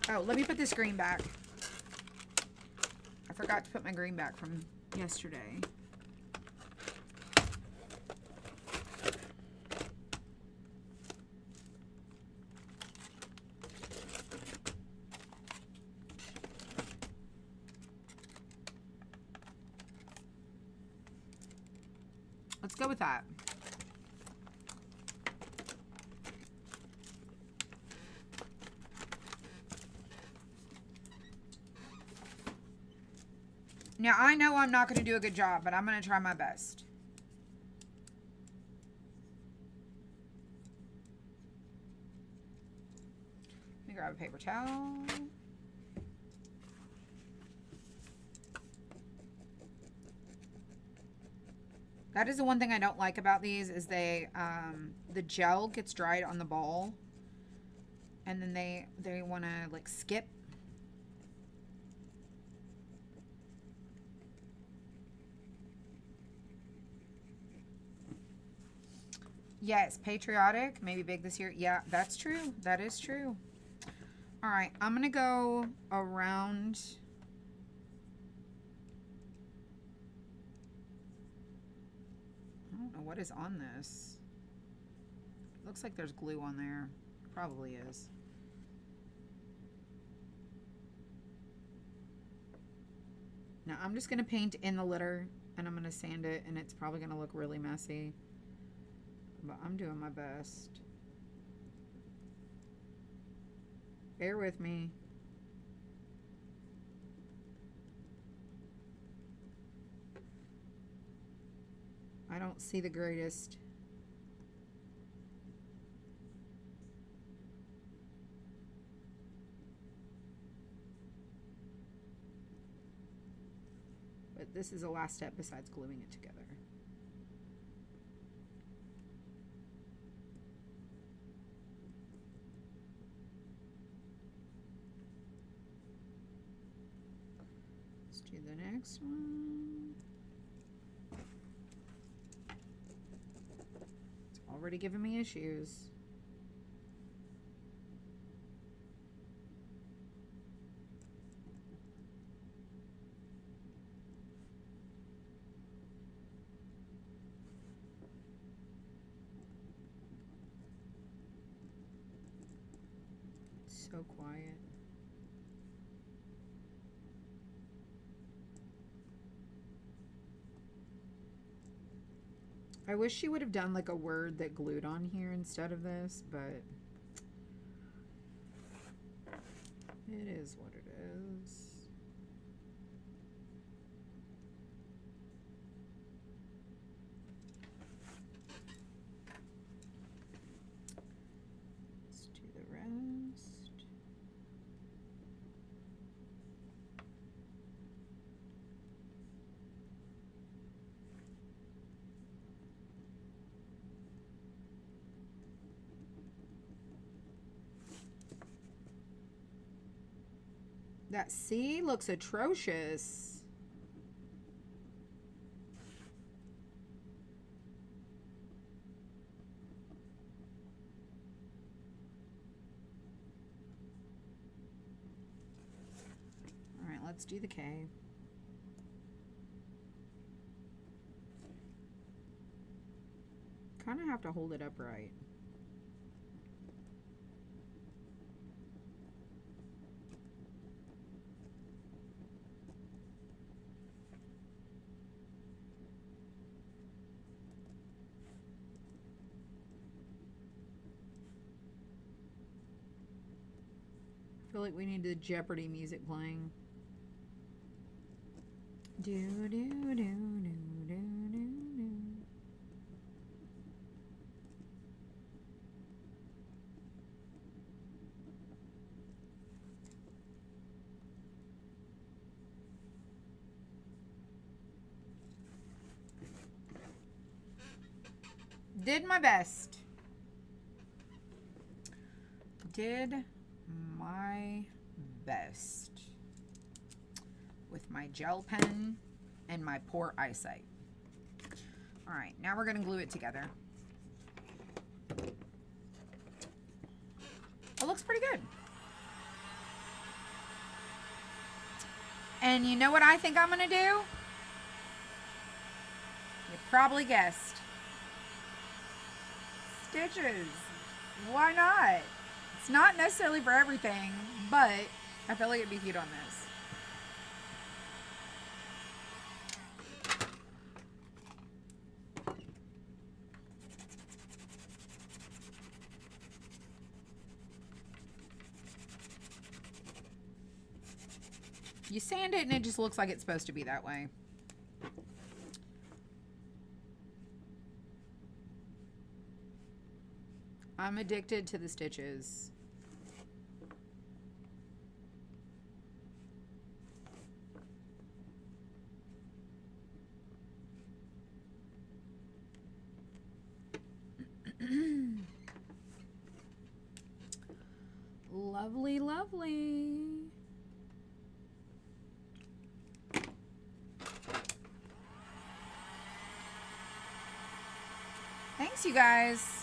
Oh, let me put this green back. I forgot to put my green back from yesterday. Let's go with that. Now, I know I'm not going to do a good job, but I'm going to try my best. Let me grab a paper towel. That is the one thing I don't like about these is they, the gel gets dried on the ball, and then they want to, like, skip. Yes, patriotic, maybe big this year. Yeah, that's true. That is true. All right, I'm going to go around. I don't know what is on this. It looks like there's glue on there. Probably is. Now I'm just going to paint in the litter and I'm going to sand it, and it's probably going to look really messy. But I'm doing my best. Bear with me. I don't see the greatest. But this is the last step besides gluing it together. Let's do the next one. It's already giving me issues. So quiet. I wish she would have done like a word that glued on here instead of this, but it is what it is. That C looks atrocious. All right, let's do the K. Kind of have to hold it upright. I feel like we need the Jeopardy music playing. Do do do do do do do. Did my best. Did my best with my gel pen and my poor eyesight. All right, now we're gonna glue it together. It looks pretty good. And you know what I think I'm gonna do? You probably guessed. Stitches. Why not? It's not necessarily for everything, but I feel like it'd be cute on this. You sand it and it just looks like it's supposed to be that way. I'm addicted to the stitches. Lovely, lovely. Thanks, you guys.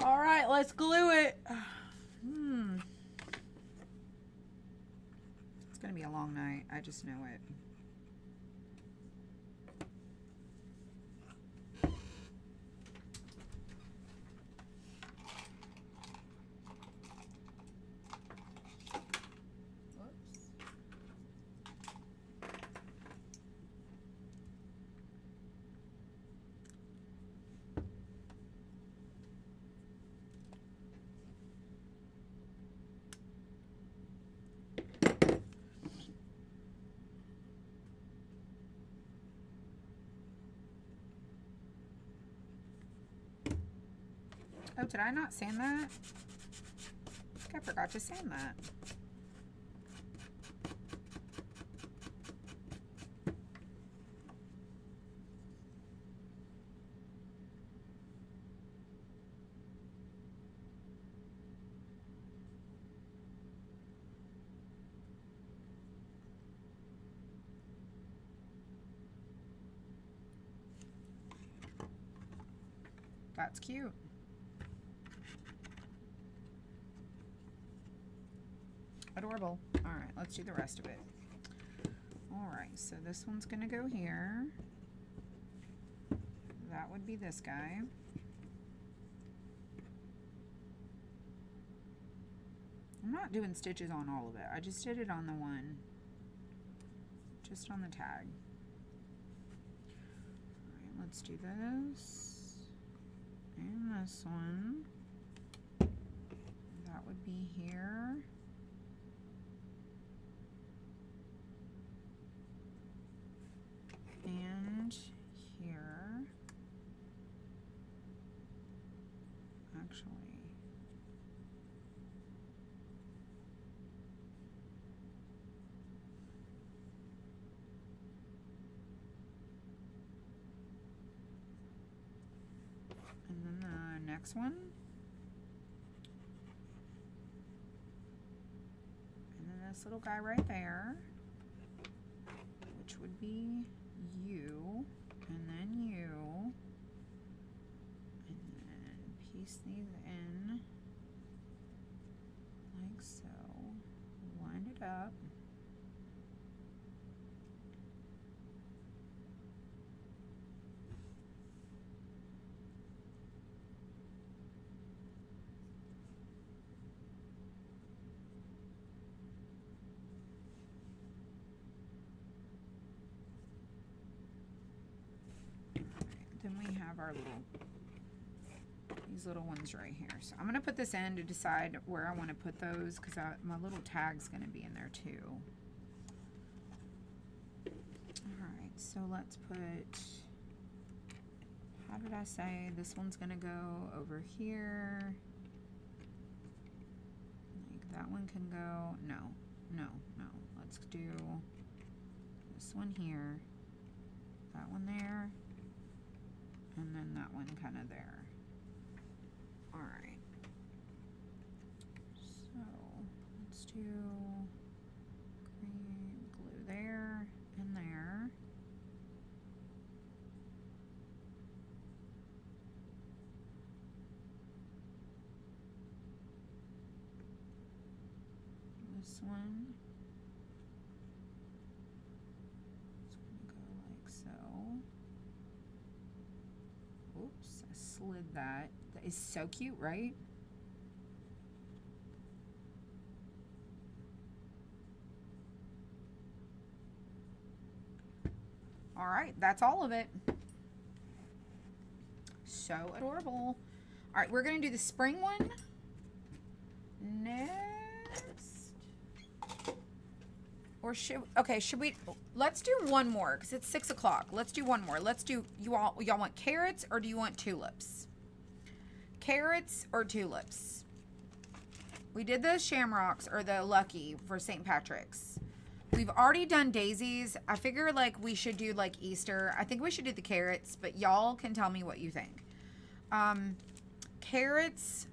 All right, let's glue it. It's gonna be a long night. I just know it. Oh, did I not sand that? I think I forgot to sand that. That's cute. Adorable. All right, let's do the rest of it. All right, so this one's gonna go here. That would be this guy. I'm not doing stitches on all of it. I just did it on the one, just on the tag. All right, let's do this and this one. That would be here. And here. Actually, and then that. next one. And then this little guy right there, which would be you, and then you, and then piece these in like so, wind it up. Then we have our these little ones right here. So I'm going to put this in to decide where I want to put those, because my little tag's going to be in there too. Alright, so let's put, how did I say, this one's going to go over here. Like that one can go, no. Let's do this one here, that one there, and then that one kind of there. All right. So let's do green glue there and there. This one. It's going to go like so. Oops, I slid that. That is so cute, right? All right, that's all of it. So adorable. All right, we're gonna do the spring one next. Or should we, let's do one more because it's 6 o'clock. Let's do one more. Let's do, y'all want carrots or do you want tulips? Carrots or tulips? We did the shamrocks or the lucky for St. Patrick's. We've already done daisies. I figure like we should do like Easter. I think we should do the carrots, but y'all can tell me what you think. Carrots.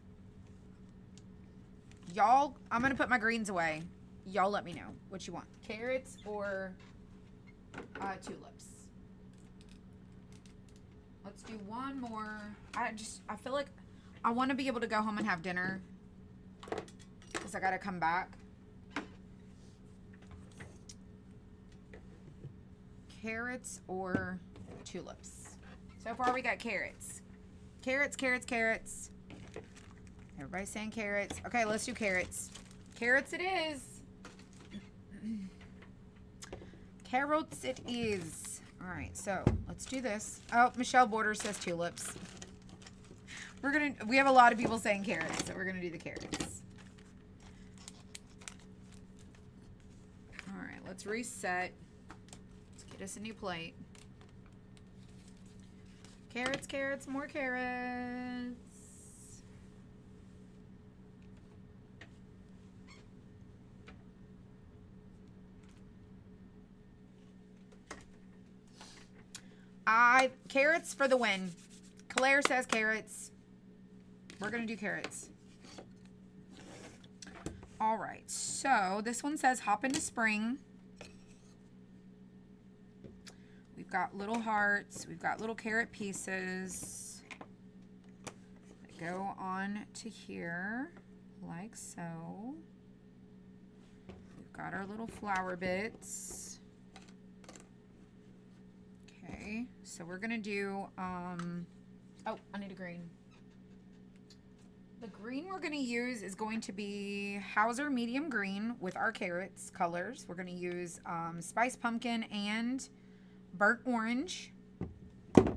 Y'all, I'm going to put my greens away. Y'all let me know what you want. Carrots or tulips. Let's do one more. I feel like I want to be able to go home and have dinner because I got to come back. Carrots or tulips? So far we got carrots. Carrots, carrots, carrots. Everybody's saying carrots. Okay, let's do carrots. Carrots it is. Carrots it is. All right, so let's do this. Oh, Michelle Borders says tulips. We have a lot of people saying carrots, so we're gonna do the carrots. All right, let's reset. Let's get us a new plate. Carrots, carrots, more carrots. Carrots for the win. Claire says carrots. We're going to do carrots. All right. So this one says hop into spring. We've got little hearts. We've got little carrot pieces that go on to here like so. We've got our little flower bits. Okay, so we're gonna do, oh, I need a green. The green we're gonna use is going to be Hauser medium green with our carrots colors. We're gonna use spice pumpkin and burnt orange. I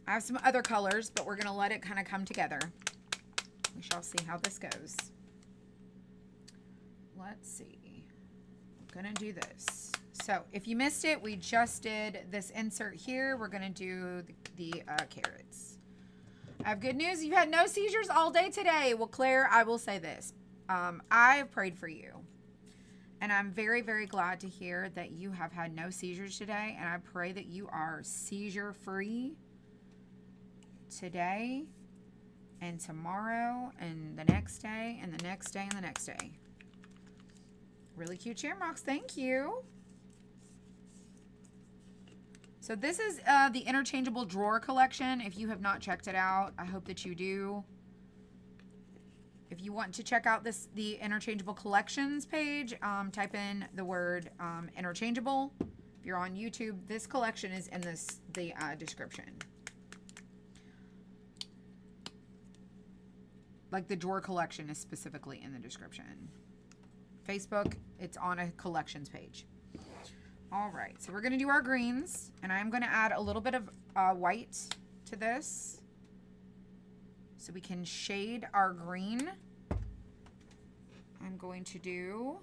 have some other colors, but we're gonna let it kind of come together. We shall see how this goes. Let's see, I'm gonna do this. So if you missed it, we just did this insert here. We're going to do the carrots. I have good news. You had no seizures all day today. Well, Claire, I will say this. I have prayed for you. And I'm very, very glad to hear that you have had no seizures today. And I pray that you are seizure free today and tomorrow and the next day and the next day and the next day. Really cute shamrocks. Thank you. So this is the interchangeable drawer collection. If you have not checked it out, I hope that you do. If you want to check out the interchangeable collections page, type in the word interchangeable. If you're on YouTube, this collection is in the description. Like the drawer collection is specifically in the description. Facebook, it's on a collections page. All right, so we're going to do our greens, and I'm going to add a little bit of white to this so we can shade our green. I'm going to do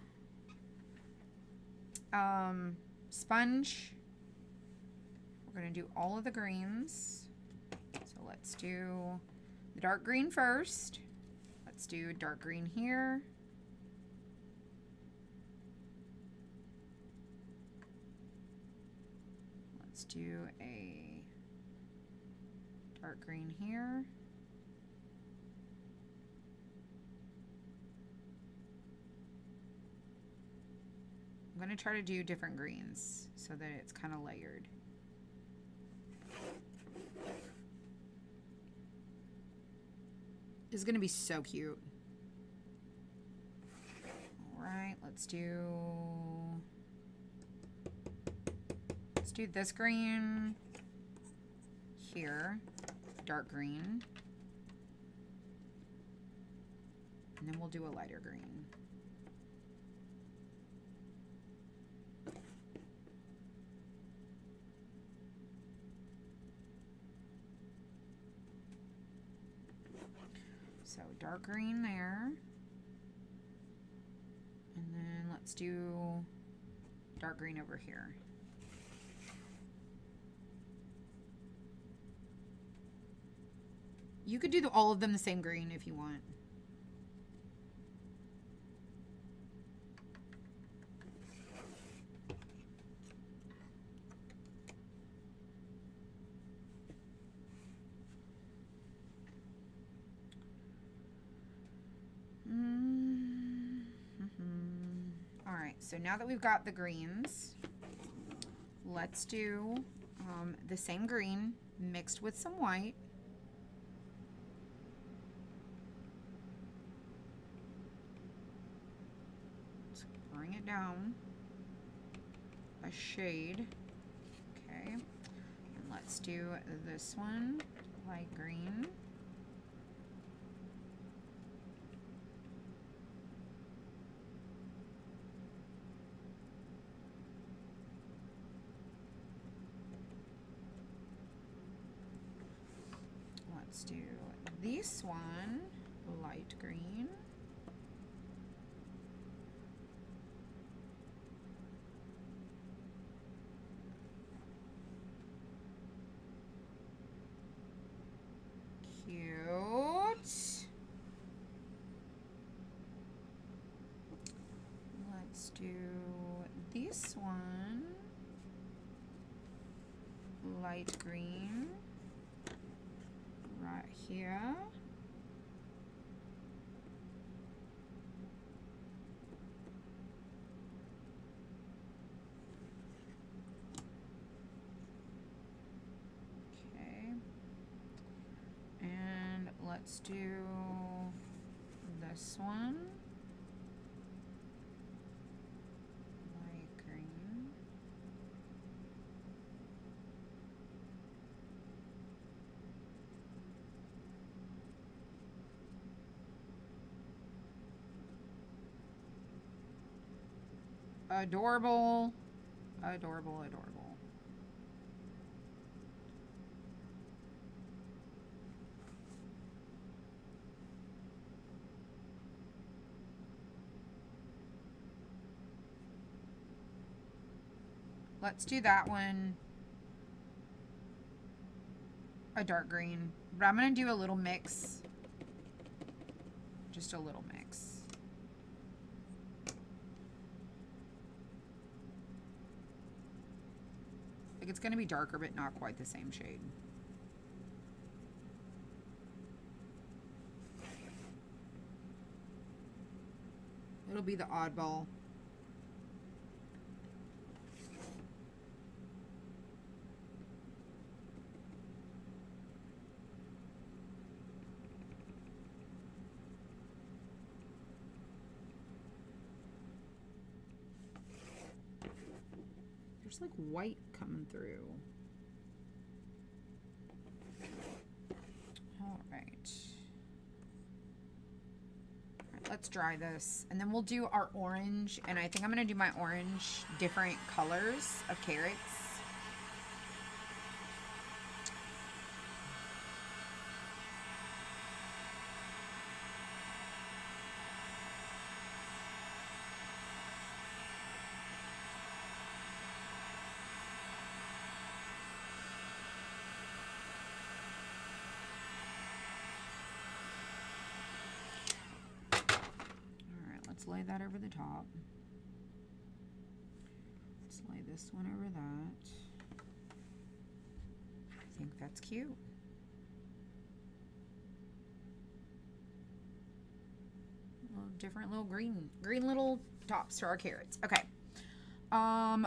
sponge. We're going to do all of the greens. So let's do the dark green first. Let's do dark green here. Let's do a dark green here. I'm going to try to do different greens so that it's kind of layered. This is going to be so cute. All right, let's do this green here, dark green, and then we'll do a lighter green. So dark green there, and then let's do dark green over here. You could do all of them the same green if you want. All right, so now that we've got the greens, let's do the same green mixed with some white. Bring it down a shade. Okay, and let's do this one, light green. Let's do this one, light green. Cute. Let's do this one, light green, right here. Let's do this one, light green. Adorable, adorable, adorable. Let's do that one a dark green, but I'm going to do a little mix, just a little mix. Like it's going to be darker, but not quite the same shade. it'll be the oddball. There's like white coming through. All right. Let's dry this, and then we'll do our orange, and I think I'm going to do my orange different colors of carrots. Let's lay that over the top. Let's lay this one over that. I think that's cute. Different little green little tops to our carrots. Okay.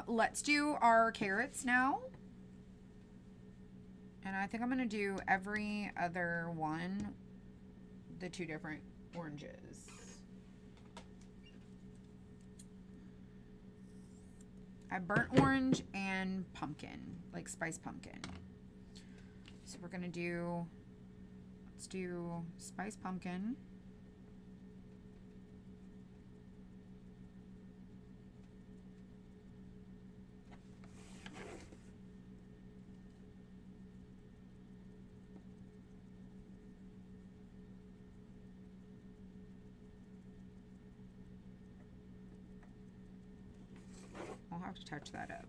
Let's do our carrots now. And I think I'm gonna do every other one, the two different oranges. I burnt orange and pumpkin, like spiced pumpkin. So we're gonna do, let's do spiced pumpkin. I'll have to touch that up.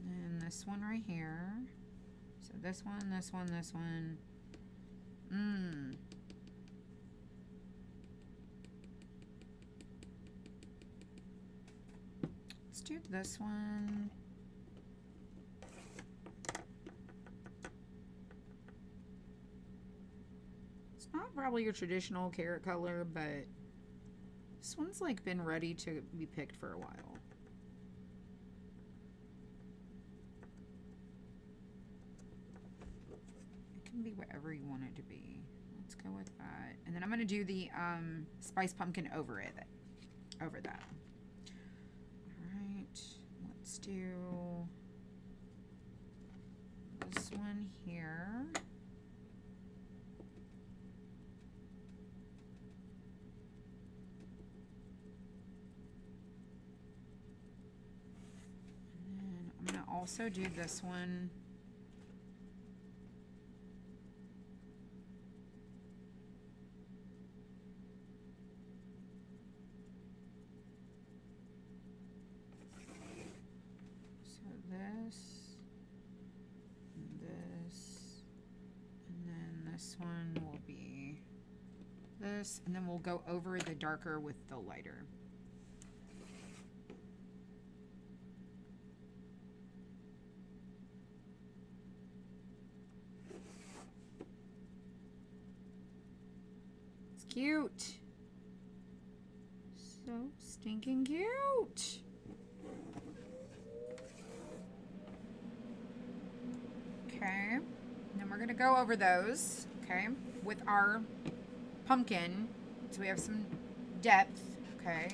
And this one right here. So this one, this one, this one. Let's do this one. Not probably your traditional carrot color, but this one's like been ready to be picked for a while. It can be whatever you want it to be. Let's go with that. And then I'm gonna do the spiced pumpkin over that. All right, let's do this one here. Also do this one. So this, and then this one will be this, and then we'll go over the darker with the lighter. Cute. So stinking cute. Okay. Then we're going to go over those, okay, with our pumpkin. So we have some depth, okay.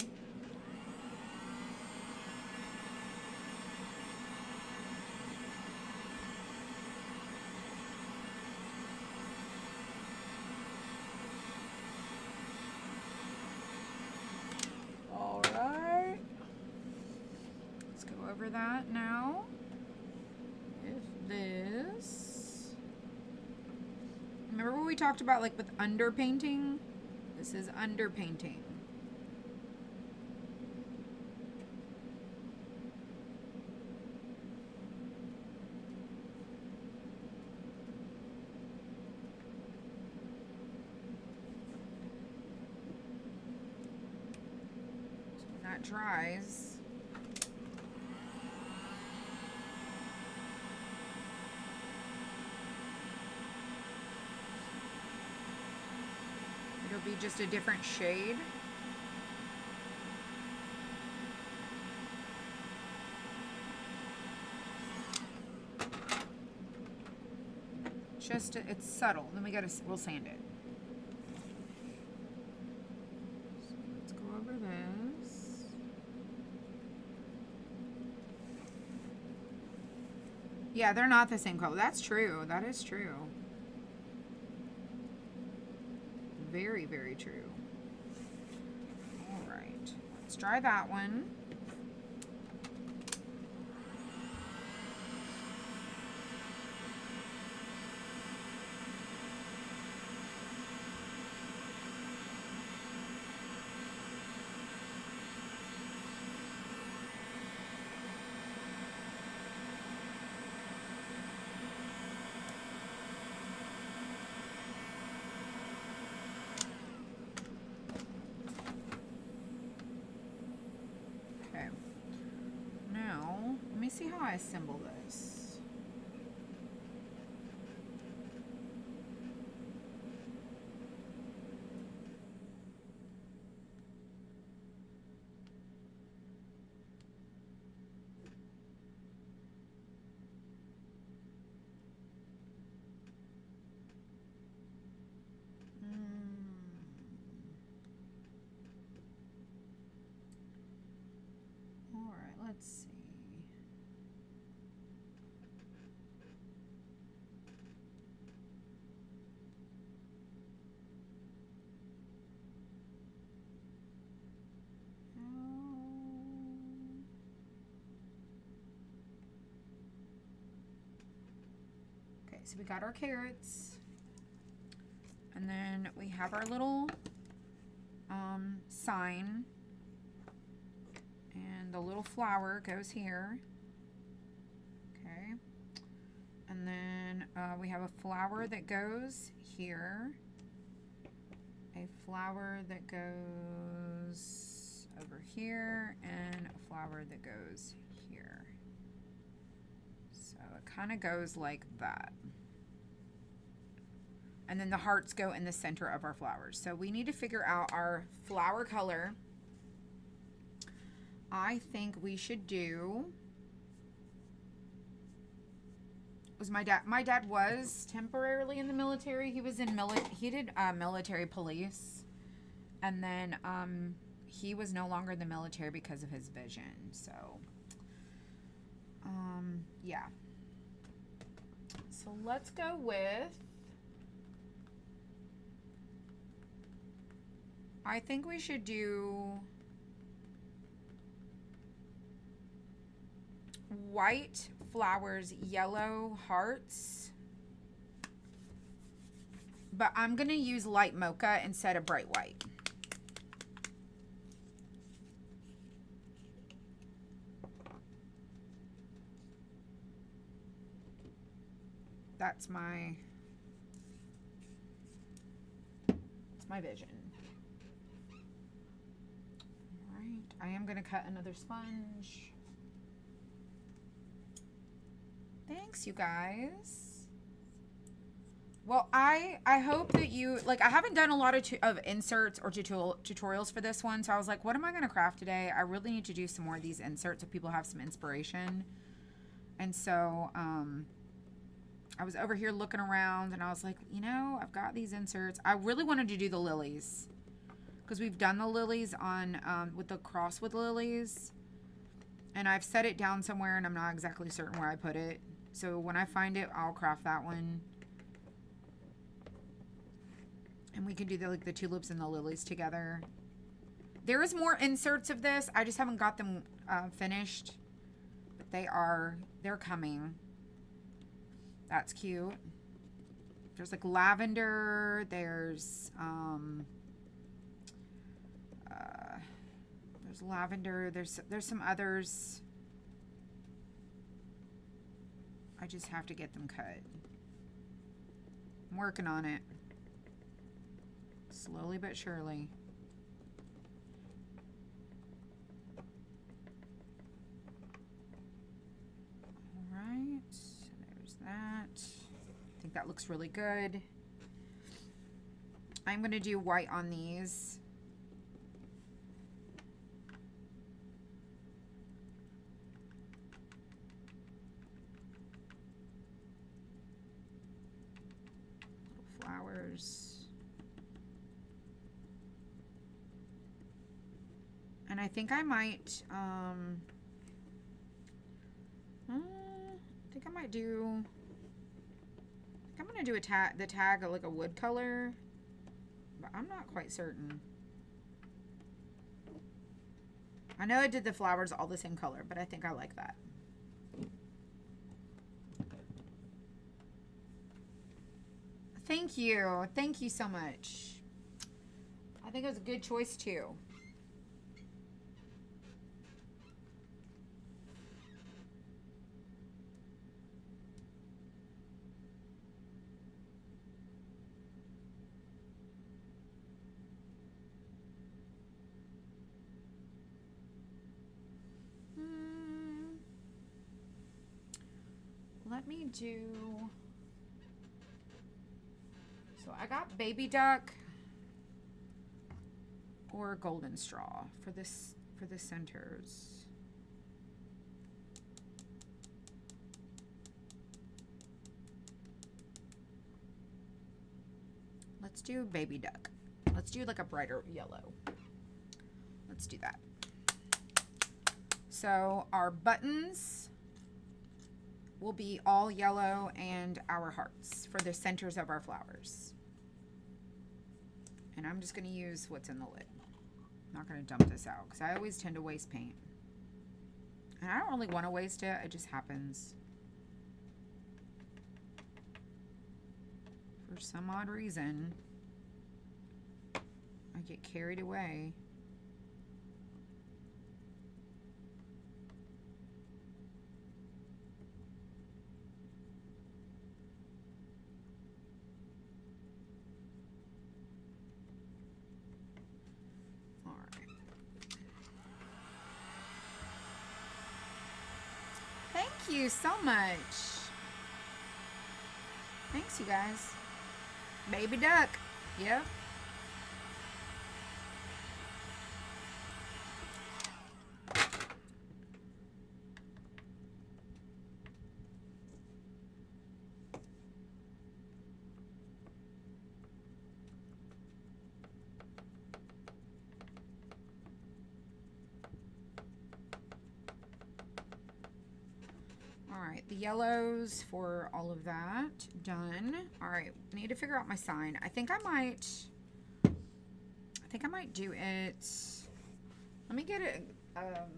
Over that now with this. Remember what we talked about, like with underpainting? This is underpainting. So when that dries, It'll be just a different shade. Just, it's subtle. Then we'll sand it. So let's go over this. Yeah, they're not the same color. That's true. That is true. Very, very true. All right. Let's try that one. See how I assemble this. All right, let's see. So we got our carrots, and then we have our little sign, and the little flower goes here. Okay, and then we have a flower that goes here, a flower that goes over here, and a flower that goes here. So it kind of goes like that. And then the hearts go in the center of our flowers. So we need to figure out our flower color. I think we should do, was my dad was temporarily in the military. He was in he did military police. And then he was no longer in the military because of his vision. So yeah. So let's go with, I think we should do white flowers, yellow hearts. But I'm going to use light mocha instead of bright white. That's my vision. All right, I am going to cut another sponge. Thanks, you guys. Well, I hope that you, like, I haven't done a lot of inserts or tutorials for this one, so I was like, what am I going to craft today? I really need to do some more of these inserts so people have some inspiration. And so, I was over here looking around and I was like, you know, I've got these inserts. I really wanted to do the lilies because we've done the lilies on, with the crosswood lilies, and I've set it down somewhere and I'm not exactly certain where I put it. So when I find it, I'll craft that one. And we can do the tulips and the lilies together. There is more inserts of this. I just haven't got them finished, but they're coming. That's cute. There's like lavender. There's lavender. There's some others. I just have to get them cut. I'm working on it. Slowly but surely. All right. There's that. I think that looks really good. I'm going to do white on these. Little flowers. And I think I might, I think I might do, I'm going to do the tag like a wood color, but I'm not quite certain. I know I did the flowers all the same color, but I think I like that. Thank you. Thank you so much. I think it was a good choice too. Let me do, so I got baby duck or golden straw for this, for the centers. Let's do baby duck. Let's do like a brighter yellow. Let's do that. So our buttons will be all yellow and our hearts for the centers of our flowers. And I'm just going to use what's in the lid. I'm not going to dump this out because I always tend to waste paint. And I don't really want to waste it. It just happens. For some odd reason, I get carried away. Thank you so much. Thanks, you guys. Baby duck. Yep. All right, the yellows for all of that done. All right, I need to figure out my sign. I think I might do it. Let me get it brown.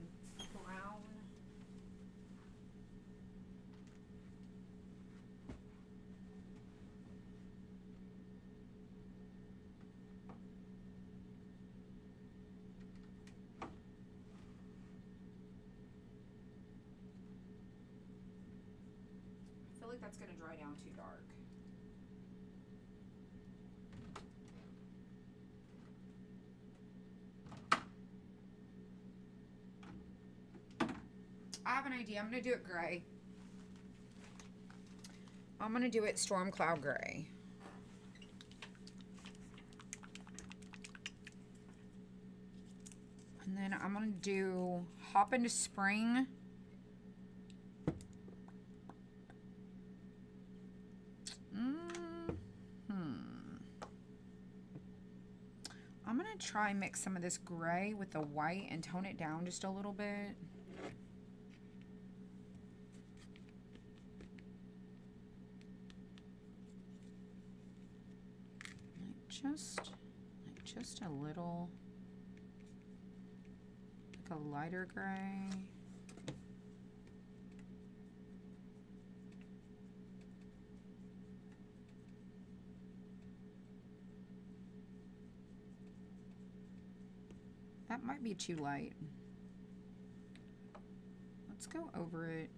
I feel like that's going to dry down too dark. I have an idea. I'm going to do it gray. I'm going to do it storm cloud gray. And then I'm going to do hop into spring. I'm going to try and mix some of this gray with the white and tone it down just a little bit. Like just a little, like a lighter gray. That might be too light. Let's go over it.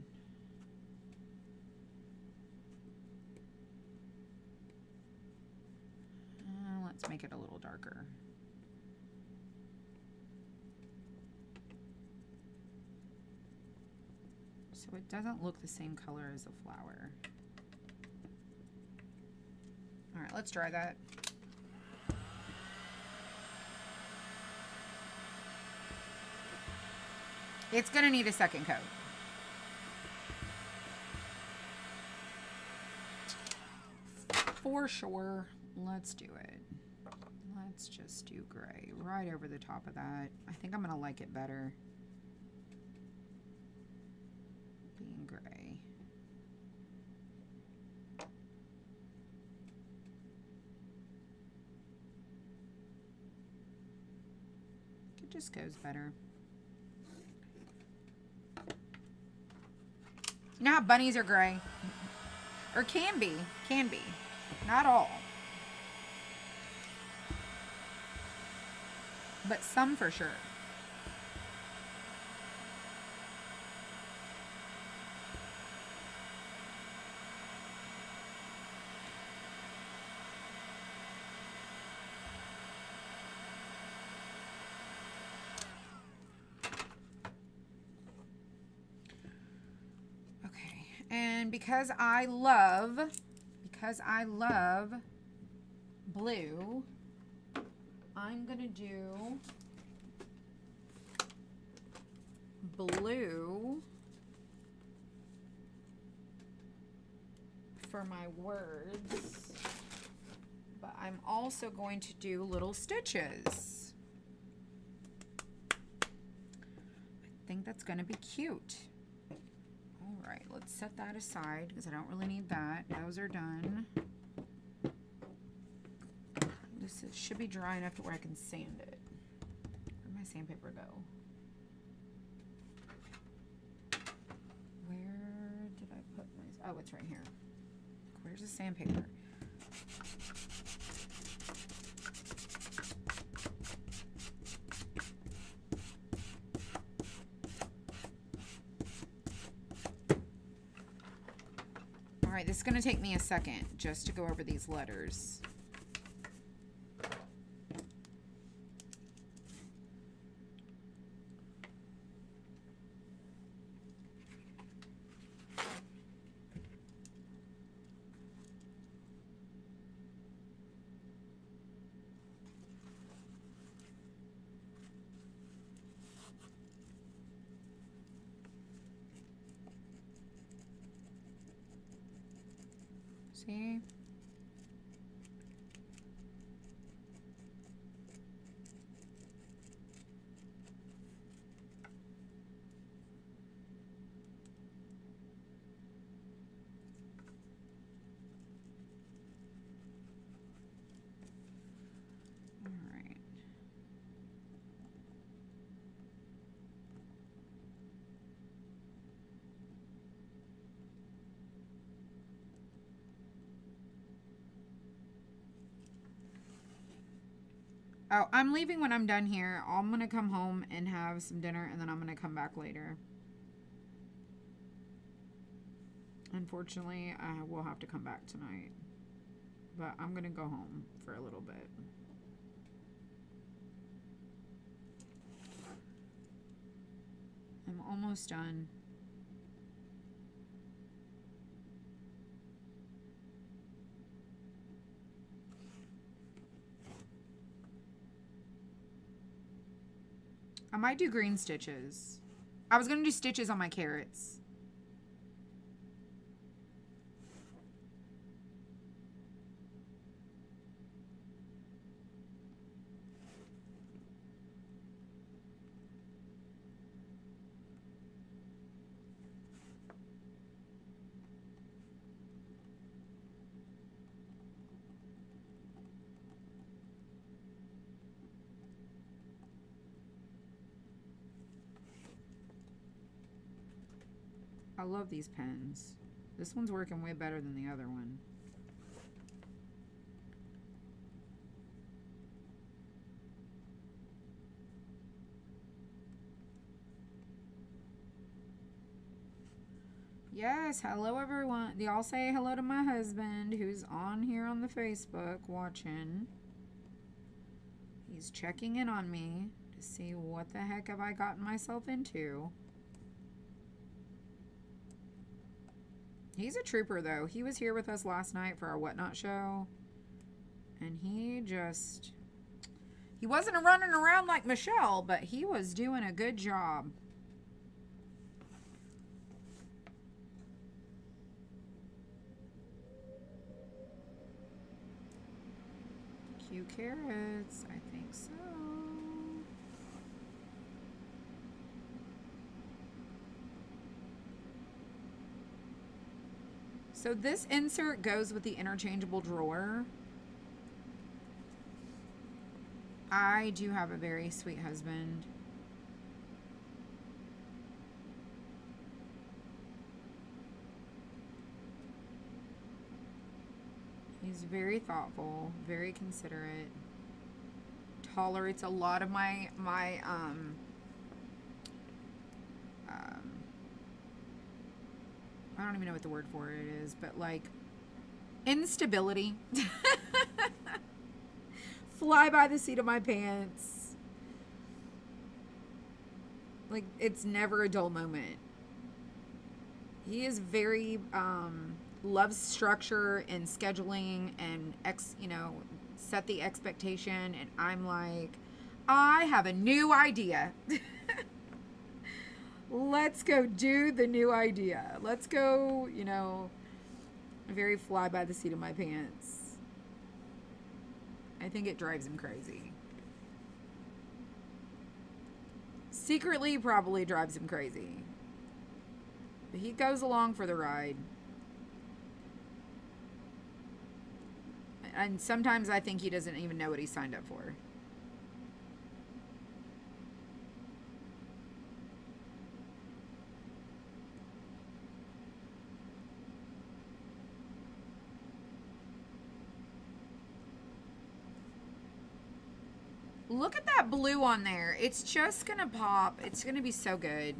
Let's make it a little darker. So it doesn't look the same color as the flower. All right, let's try that. It's going to need a second coat. For sure. Let's do it. Let's just do gray right over the top of that. I think I'm going to like it better being gray. It just goes better. You know how bunnies are gray? Or can be. Can be. Not all. But some for sure. Okay, and because I love blue, I'm gonna do blue for my words, but I'm also going to do little stitches. I think that's gonna be cute. All right, let's set that aside because I don't really need that. Those are done. This should be dry enough to where I can sand it. Where'd my sandpaper go? Where did I put my... Oh, it's right here. Where's the sandpaper? All right, this is going to take me a second just to go over these letters. See? All right. Oh, I'm leaving when I'm done here. I'm going to come home and have some dinner, and then I'm going to come back later. Unfortunately, I will have to come back tonight. But I'm going to go home for a little bit. I'm almost done. I might do green stitches. I was going to do stitches on my carrots. I love these pens. This one's working way better than the other one. Yes, hello everyone. Y'all say hello to my husband who's on here on the Facebook watching. He's checking in on me to see what the heck have I gotten myself into. He's a trooper, though. He was here with us last night for our Whatnot show. And he wasn't running around like Michelle, but he was doing a good job. carats. I think so. So this insert goes with the interchangeable drawer. I do have a very sweet husband. He's very thoughtful, very considerate, tolerates a lot of my I don't even know what the word for it is, but like instability. Fly by the seat of my pants. Like, it's never a dull moment. He is very loves structure and scheduling and set the expectation, and I'm like, I have a new idea. Let's go do the new idea. Let's go, very fly by the seat of my pants. I think it drives him crazy. Secretly, probably drives him crazy. But he goes along for the ride. And sometimes I think he doesn't even know what he signed up for. Look at that blue on there. It's just gonna pop. It's gonna be so good.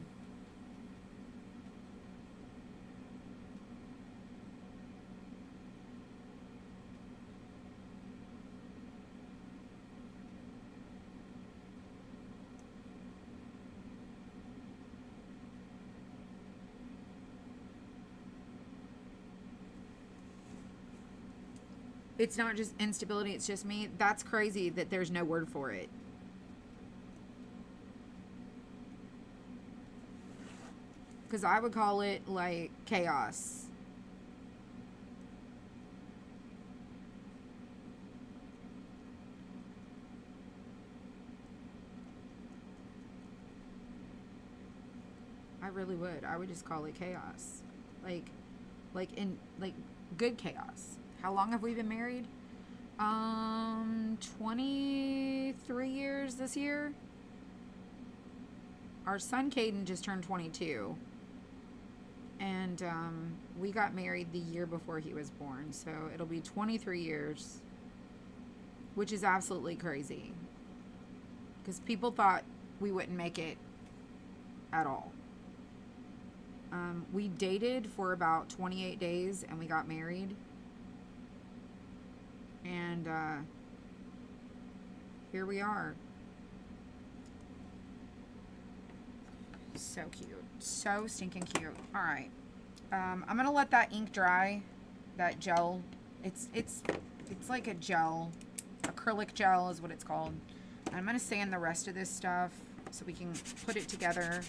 It's not just instability, it's just me. That's crazy that there's no word for it. Because I would call it like chaos. I really would. I would just call it chaos. Like good chaos. How long have we been married? 23 years this year. Our son Caden just turned 22. And we got married the year before he was born. So it'll be 23 years. Which is absolutely crazy. Because people thought we wouldn't make it at all. We dated for about 28 days and we got married. And here we are. So cute. So stinking cute. All right. I'm going to let that ink dry. That gel. It's like a gel. Acrylic gel is what it's called. I'm going to sand the rest of this stuff so we can put it together.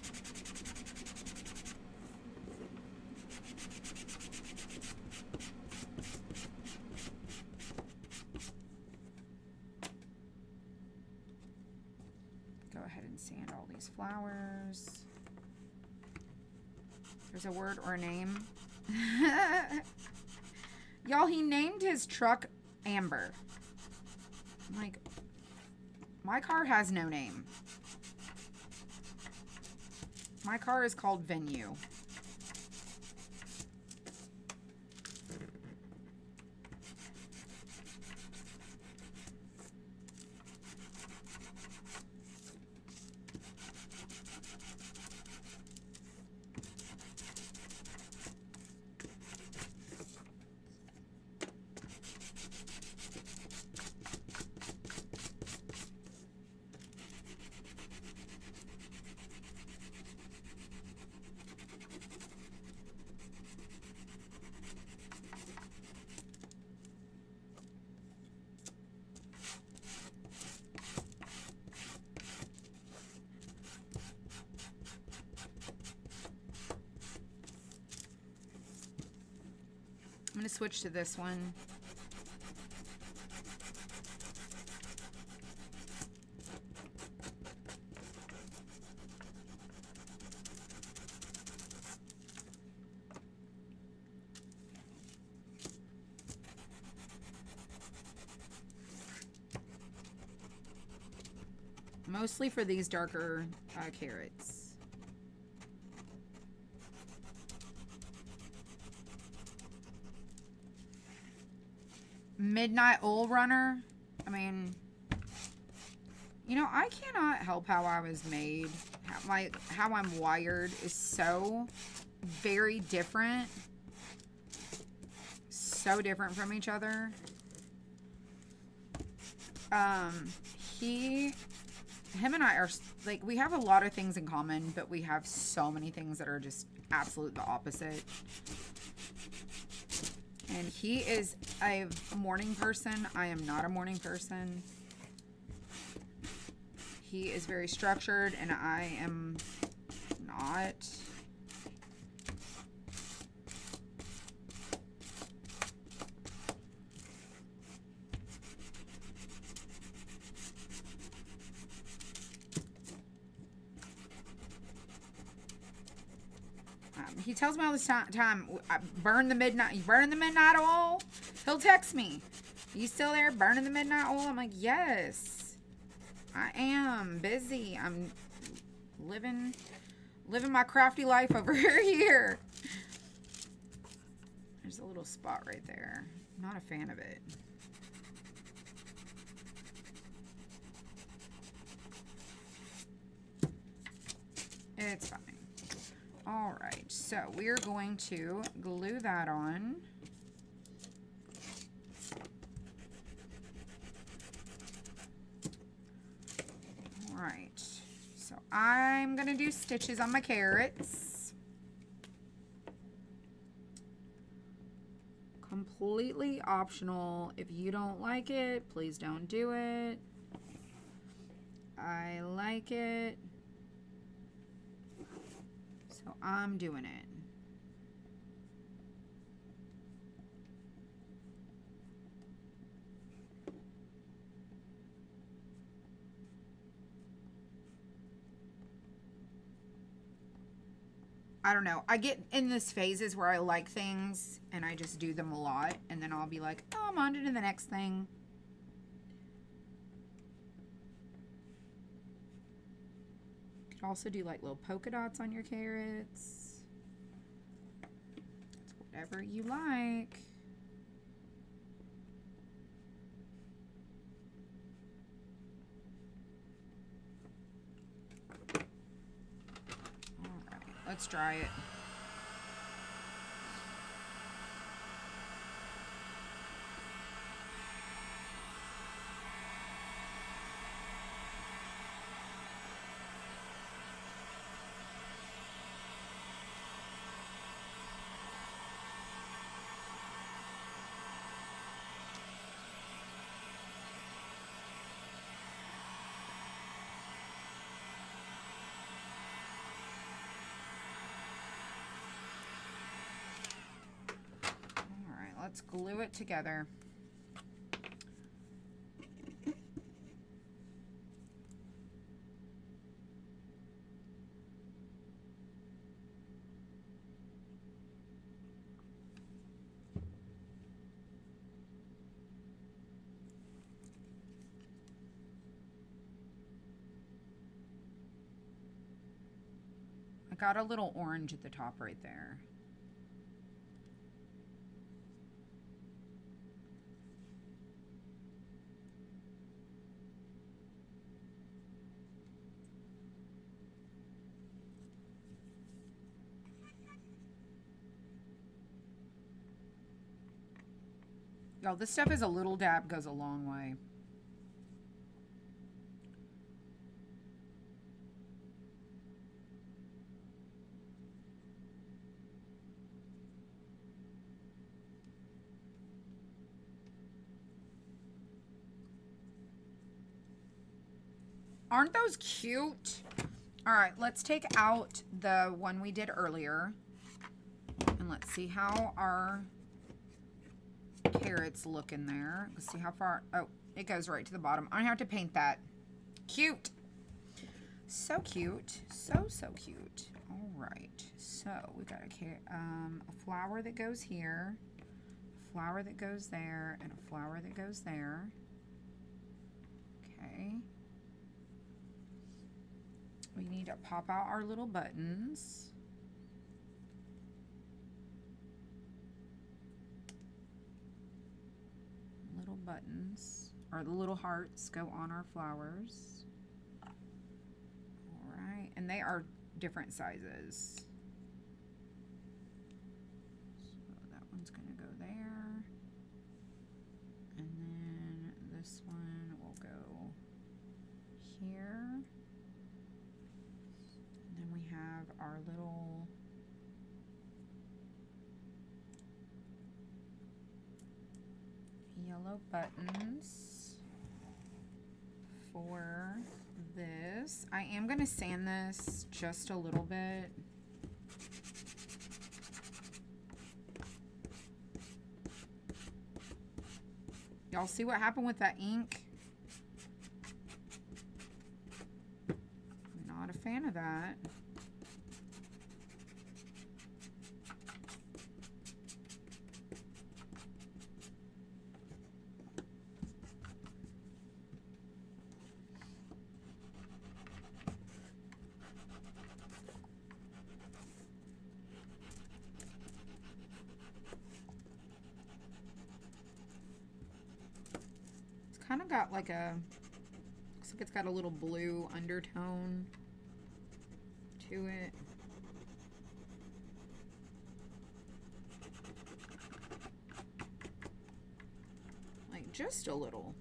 Sand all these flowers. There's a word or a name. Y'all, he named his truck Amber. I'm like, my car has no name. My car is called Venue. I'm going to switch to this one. Mostly for these darker carrots. Midnight Oil Runner. I mean, you know, I cannot help how I was made. How I'm wired is so very different. So different from each other. Him and I are, like, we have a lot of things in common, but we have so many things that are just absolute the opposite. And he is a morning person. I am not a morning person. He is very structured, and I am not. He tells me all this time, burn the midnight, you burning the midnight oil? He'll text me, you still there burning the midnight oil? I'm like, yes, I am busy. I'm living my crafty life over here. There's a little spot right there. Not a fan of it. It's fine. All right, so we're going to glue that on. All right, so I'm gonna do stitches on my carrots. Completely optional. If you don't like it, please don't do it. I like it. So I'm doing it. I don't know. I get in this phases where I like things and I just do them a lot, and then I'll be like, oh, I'm on to the next thing. Also do like little polka dots on your carrots. It's whatever you like. All right, let's dry it. Let's glue it together. I got a little orange at the top right there. Y'all, this stuff is a little dab goes a long way. Aren't those cute? All right, let's take out the one we did earlier. And let's see how our carrots look in there. Let's see how far. Oh, it goes right to the bottom. I have to paint that. Cute. So cute. So cute. All right. So we got a flower that goes here, a flower that goes there, and a flower that goes there. Okay. need to pop out our little buttons. Little buttons, or the little hearts go on our flowers. All right, and they are different sizes. So that one's gonna go there. And then this one will go here. And then we have our little yellow buttons for this. I am going to sand this just a little bit. Y'all see what happened with that ink? Not a fan of that. Kind of got like a, looks like it's got a little blue undertone to it. Like just a little.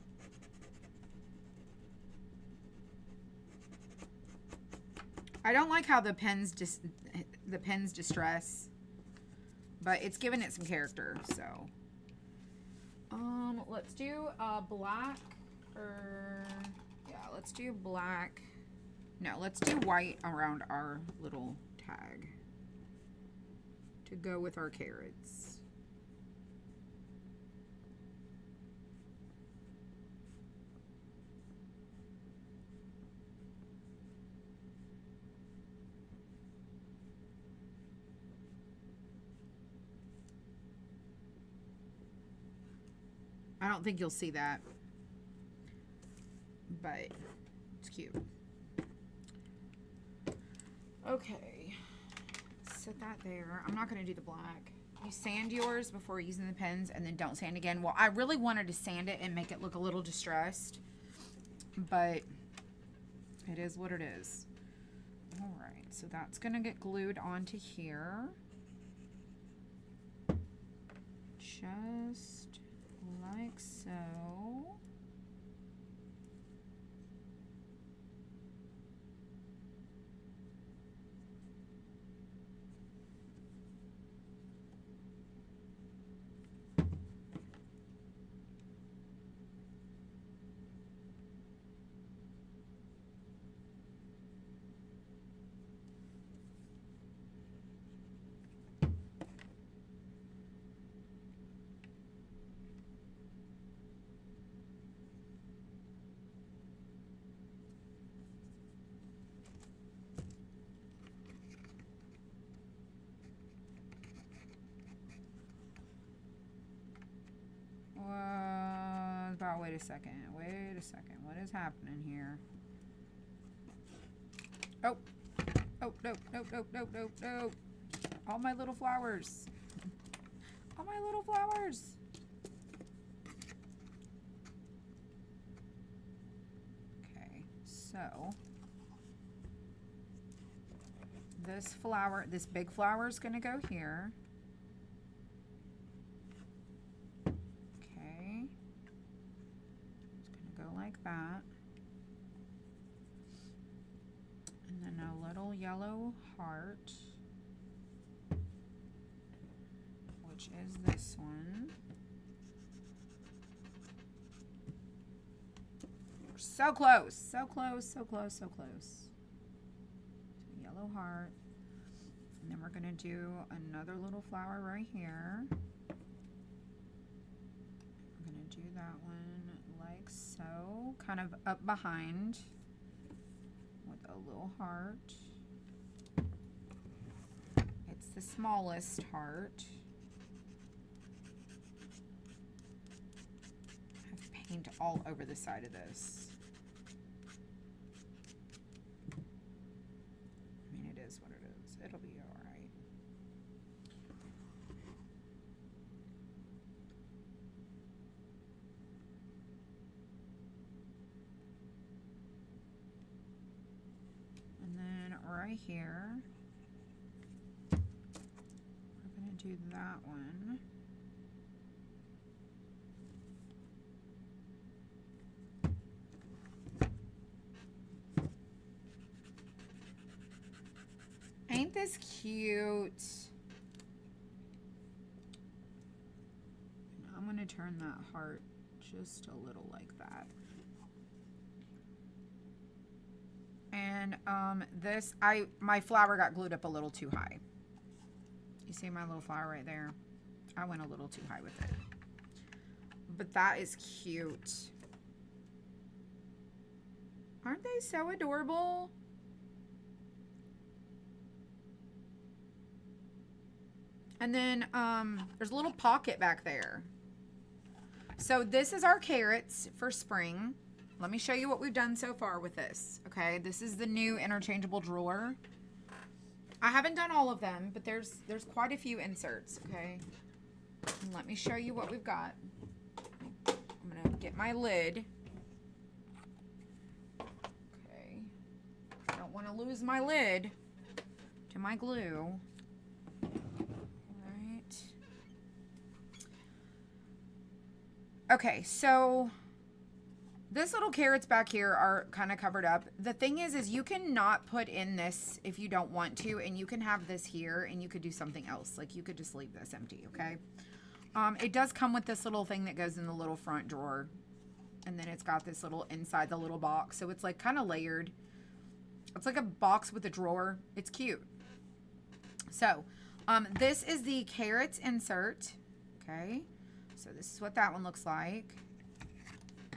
I don't like how the pens distress, but it's giving it some character, so. Let's do black, or yeah, let's do black. No, let's do white around our little tag to go with our carrots. I don't think you'll see that, but it's cute. Okay, set that there. I'm not going to do the black. You sand yours before using the pens and then don't sand again. Well, I really wanted to sand it and make it look a little distressed, but it is what it is. All right, so that's going to get glued onto here. Just like so. Wait a second. Wait a second. What is happening here? Oh. Oh, no, no, no, no, no, no. All my little flowers. All my little flowers. Okay, so this flower, this big flower is going to go here. Like that, and then a little yellow heart, which is this one. We're so close, so close, so close, so close. So yellow heart, and then we're going to do another little flower right here. We're going to do that one like so, kind of up behind with a little heart. It's the smallest heart. I have paint all over the side of this. right here. We're going to do that one. Ain't this cute? I'm going to turn that heart just a little like that. And this, my flower got glued up a little too high. You see my little flower right there? I went a little too high with it. But that is cute. Aren't they so adorable? And then there's a little pocket back there. So this is our carrots for spring. Let me show you what we've done so far with this. Okay, this is the new interchangeable drawer. I haven't done all of them, but there's quite a few inserts. Okay, and let me show you what we've got. I'm gonna get my lid. Okay, I don't want to lose my lid to my glue. Okay, so this little carrots back here are kind of covered up. The thing is you cannot put in this if you don't want to, and you can have this here and you could do something else. Like you could just leave this empty, okay? It does come with this little thing that goes in the little front drawer, and then it's got this little inside the little box. So it's like kind of layered. It's like a box with a drawer. It's cute. So this is the carrots insert, okay? So this is what that one looks like.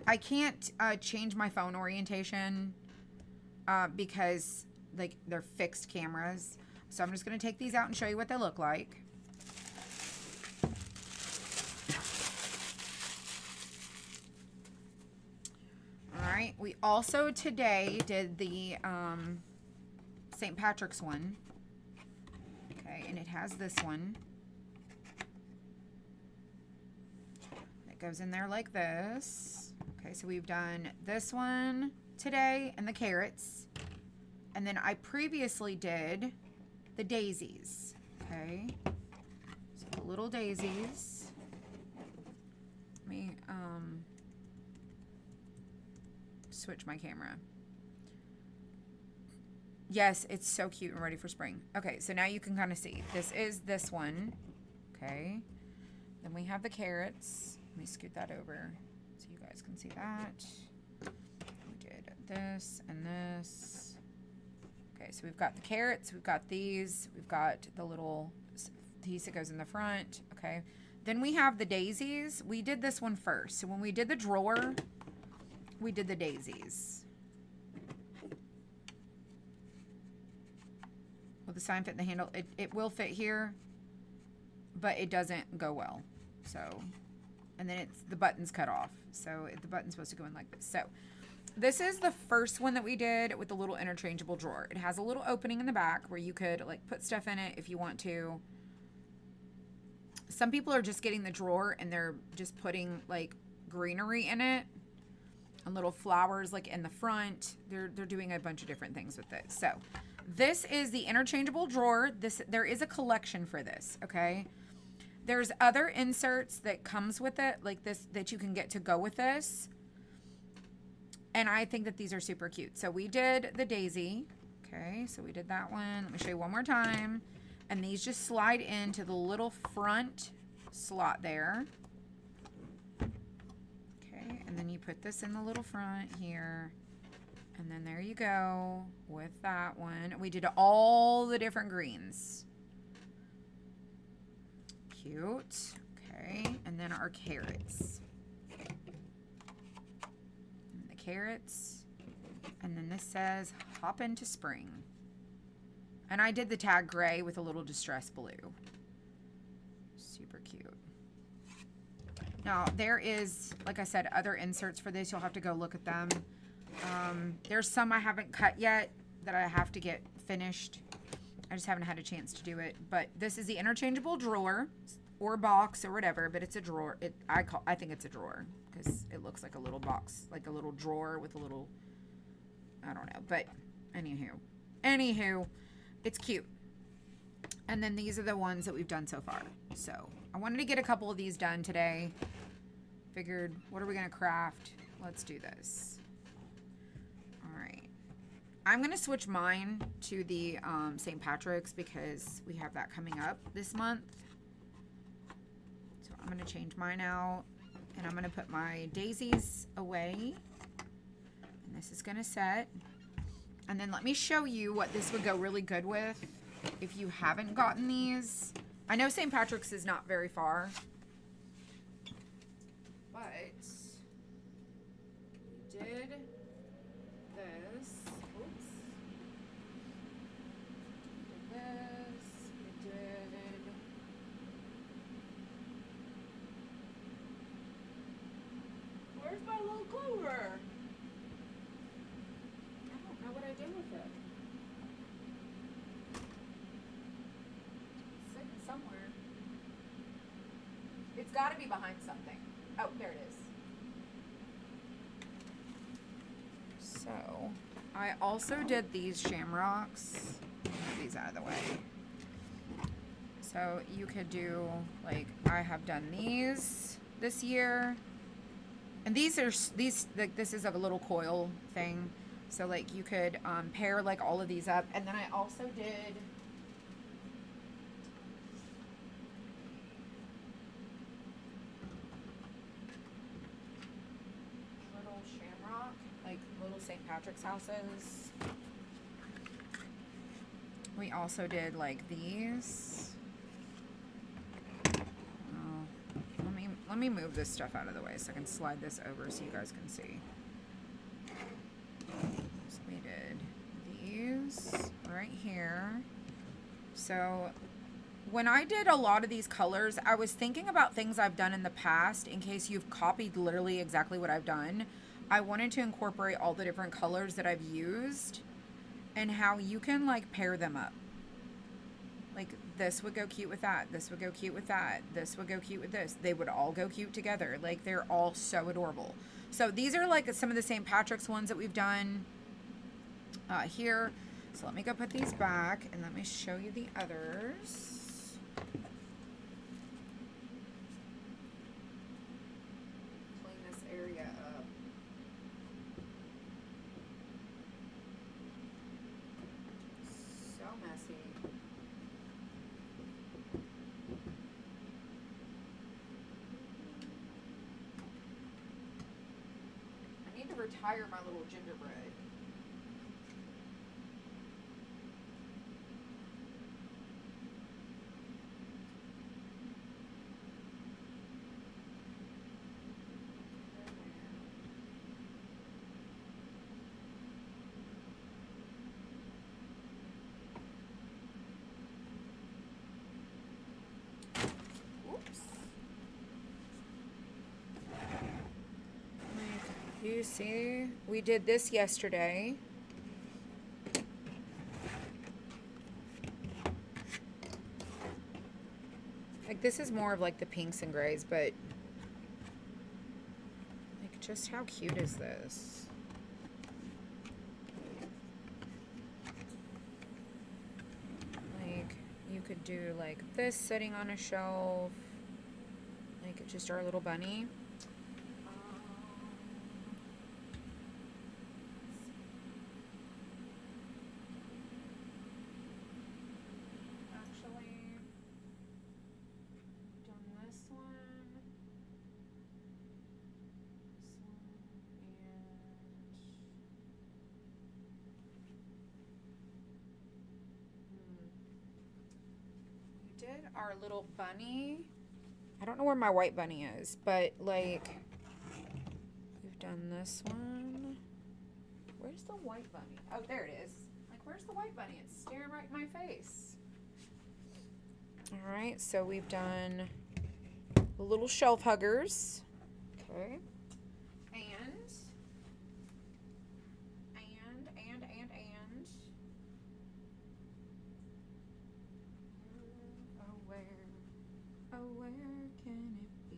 I can't change my phone orientation because like they're fixed cameras. So I'm just going to take these out and show you what they look like. All right. We also today did the St. Patrick's one. Okay. And it has this one. Goes in there like this. Okay, so we've done this one today and the carrots. And then I previously did the daisies. Okay, so the little daisies. Let me switch my camera. Yes, it's so cute and ready for spring. Okay, so now you can kind of see. This is this one. Okay, then we have the carrots. Let me scoot that over so you guys can see that. We did this and this. Okay, so we've got the carrots, we've got these, we've got the little piece that goes in the front. Okay, then we have the daisies. We did this one first. So when we did the drawer, we did the daisies. Will the sign fit in the handle? It will fit here, but it doesn't go well. So... and then the button's cut off. So the button's supposed to go in like this. So this is the first one that we did with the little interchangeable drawer. It has a little opening in the back where you could like put stuff in it if you want to. Some people are just getting the drawer and they're just putting like greenery in it and little flowers like in the front. They're doing a bunch of different things with it. So this is the interchangeable drawer. There is a collection for this, okay? There's other inserts that comes with it, like this, that you can get to go with this. And I think that these are super cute. So we did the daisy. Okay, so we did that one. Let me show you one more time. And these just slide into the little front slot there. Okay, and then you put this in the little front here. And then there you go with that one. We did all the different greens. Cute. Okay, and then our carrots. And the carrots. And then this says, hop into spring. And I did the tag gray with a little distress blue. Super cute. Now, there is, like I said, other inserts for this. You'll have to go look at them. There's some I haven't cut yet that I have to get finished. I just haven't had a chance to do it. But this is the interchangeable drawer or box or whatever, but it's a drawer. I think it's a drawer because it looks like a little box, like a little drawer with a little, I don't know. But anywho. Anywho, it's cute. And then these are the ones that we've done so far. So I wanted to get a couple of these done today. Figured, what are we going to craft? Let's do this. All right. I'm going to switch mine to the St. Patrick's because we have that coming up this month. So I'm going to change mine out. And I'm going to put my daisies away. And this is going to set. And then let me show you what this would go really good with if you haven't gotten these. I know St. Patrick's is not very far. But we did this. Oops. We did this. We did. Where's my little clover? I don't know what I did with it. It's sitting somewhere. It's got to be behind something. Oh, there it is. So, I also did these shamrocks. Move these out of the way. So, you could do, like, I have done these this year. And these, like, this is a little coil thing. So, like, you could pair, like, all of these up. And then I also did little shamrock, like, little St. Patrick's houses. We also did, like, these. Let me move this stuff out of the way so I can slide this over so you guys can see. So we did these right here. So when I did a lot of these colors, I was thinking about things I've done in the past in case you've copied literally exactly what I've done. I wanted to incorporate all the different colors that I've used and how you can like pair them up. Like this would go cute with that. This would go cute with that. This would go cute with this. They would all go cute together. Like they're all so adorable. So these are like some of the St. Patrick's ones that we've done here. So let me go put these back and let me show you the others. Clean this area up. So messy. Retire my little gingerbread. Oops. You see, we did this yesterday. Like this is more of like the pinks and grays, but like just how cute is this? Like you could do like this sitting on a shelf, like just our little bunny. Our little bunny. I don't know where my white bunny is, but like we've done this one. Where's the white bunny? Oh, there it is. Like, where's the white bunny? It's staring right in my face. All right, so we've done the little shelf huggers. Okay. Oh, where can it be?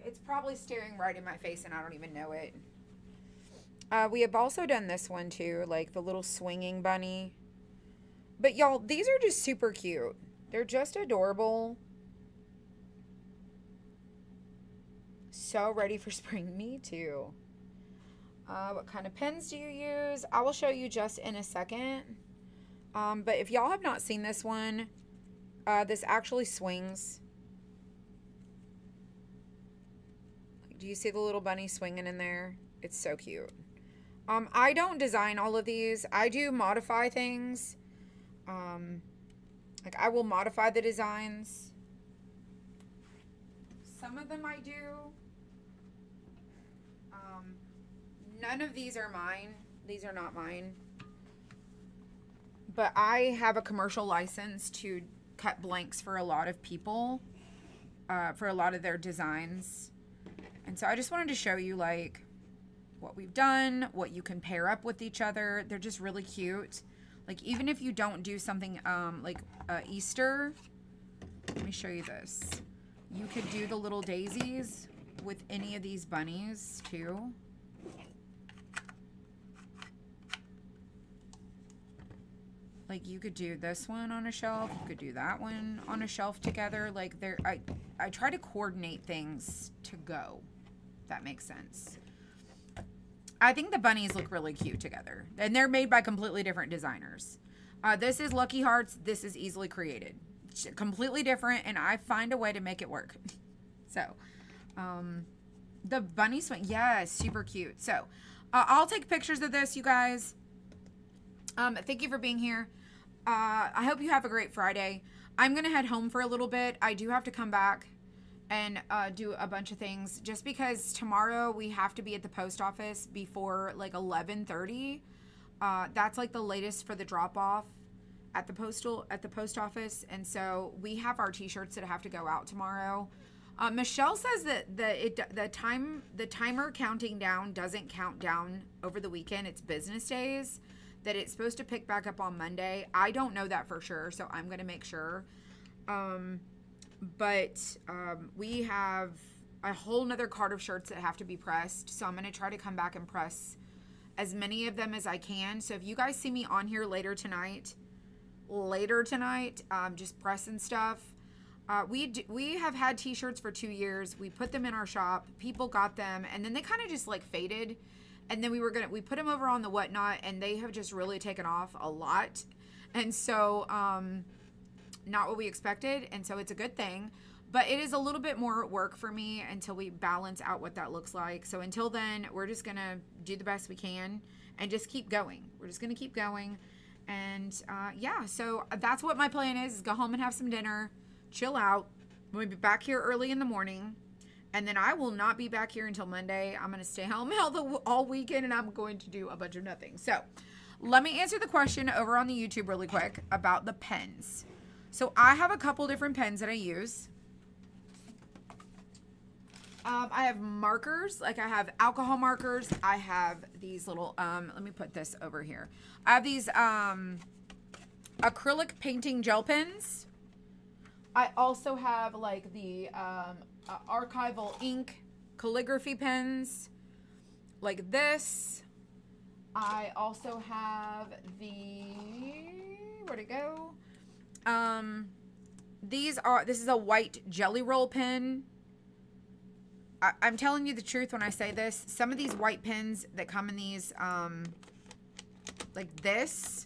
It's probably staring right in my face and I don't even know it. We have also done this one too, like the little swinging bunny. But y'all, these are just super cute. They're just adorable. So ready for spring. Me too. What kind of pens do you use? I will show you just in a second. But if y'all have not seen this one, this actually swings. Do you see the little bunny swinging in there? It's so cute. I don't design all of these. I do modify things. Like I will modify the designs. Some of them I do. None of these are mine. These are not mine. But I have a commercial license to cut blanks for a lot of people, for a lot of their designs. And so I just wanted to show you like what we've done, what you can pair up with each other. They're just really cute. Like even if you don't do something like Easter, let me show you this. You could do the little daisies with any of these bunnies too. Like you could do this one on a shelf, you could do that one on a shelf together. Like I try to coordinate things to go. If that makes sense. I think the bunnies look really cute together. And they're made by completely different designers. This is Lucky Hearts. This is Easily Created. Completely different, and I find a way to make it work. So, the bunny swing, yeah, super cute. So, I'll take pictures of this, you guys. Thank you for being here. I hope you have a great Friday. I'm going to head home for a little bit. I do have to come back and do a bunch of things just because tomorrow we have to be at the post office before like 11:30. That's like the latest for the drop off at the post office, and so we have our t-shirts that have to go out tomorrow. Michelle says that the timer counting down doesn't count down over the weekend. It's business days, that it's supposed to pick back up on Monday. I don't know that for sure, so I'm going to make sure. But we have a whole nother cart of shirts that have to be pressed, so I'm going to try to come back and press as many of them as I can. So if you guys see me on here later tonight, just pressing stuff. We have had t-shirts for 2 years. We put them in our shop. People got them, and then they kind of just like faded. And then we put them over on the Whatnot, and they have just really taken off a lot. And so, not what we expected. And so it's a good thing, but it is a little bit more work for me until we balance out what that looks like. So until then, we're just going to do the best we can and just keep going. We're just going to keep going. And, yeah, so that's what my plan is go home and have some dinner, chill out. We'll be back here early in the morning. And then I will not be back here until Monday. I'm going to stay home all weekend, and I'm going to do a bunch of nothing. So let me answer the question over on the YouTube really quick about the pens. So I have a couple different pens that I use. I have markers, like I have alcohol markers. I have these little, let me put this over here. I have these acrylic painting gel pens. I also have like the archival ink calligraphy pens like this. I also have where'd it go? This is a white jelly roll pen. I'm telling you the truth when I say this. Some of these white pens that come in these, like this,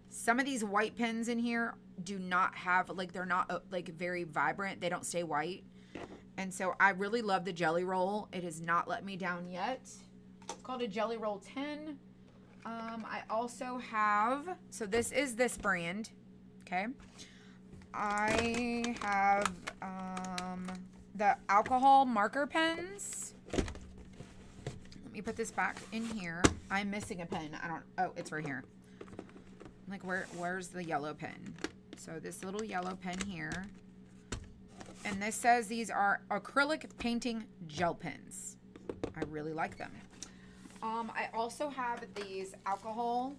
some of these white pens in here do not have, like, they're not like very vibrant. They don't stay white. And so I really love the jelly roll. It has not let me down yet. It's called a Jelly Roll 10. I also have, so this is this brand. Okay. I have the alcohol marker pens. Let me put this back in here. I'm missing a pen. Oh, it's right here. Like where's the yellow pen? So this little yellow pen here. And this says these are acrylic painting gel pens. I really like them. I also have these alcohol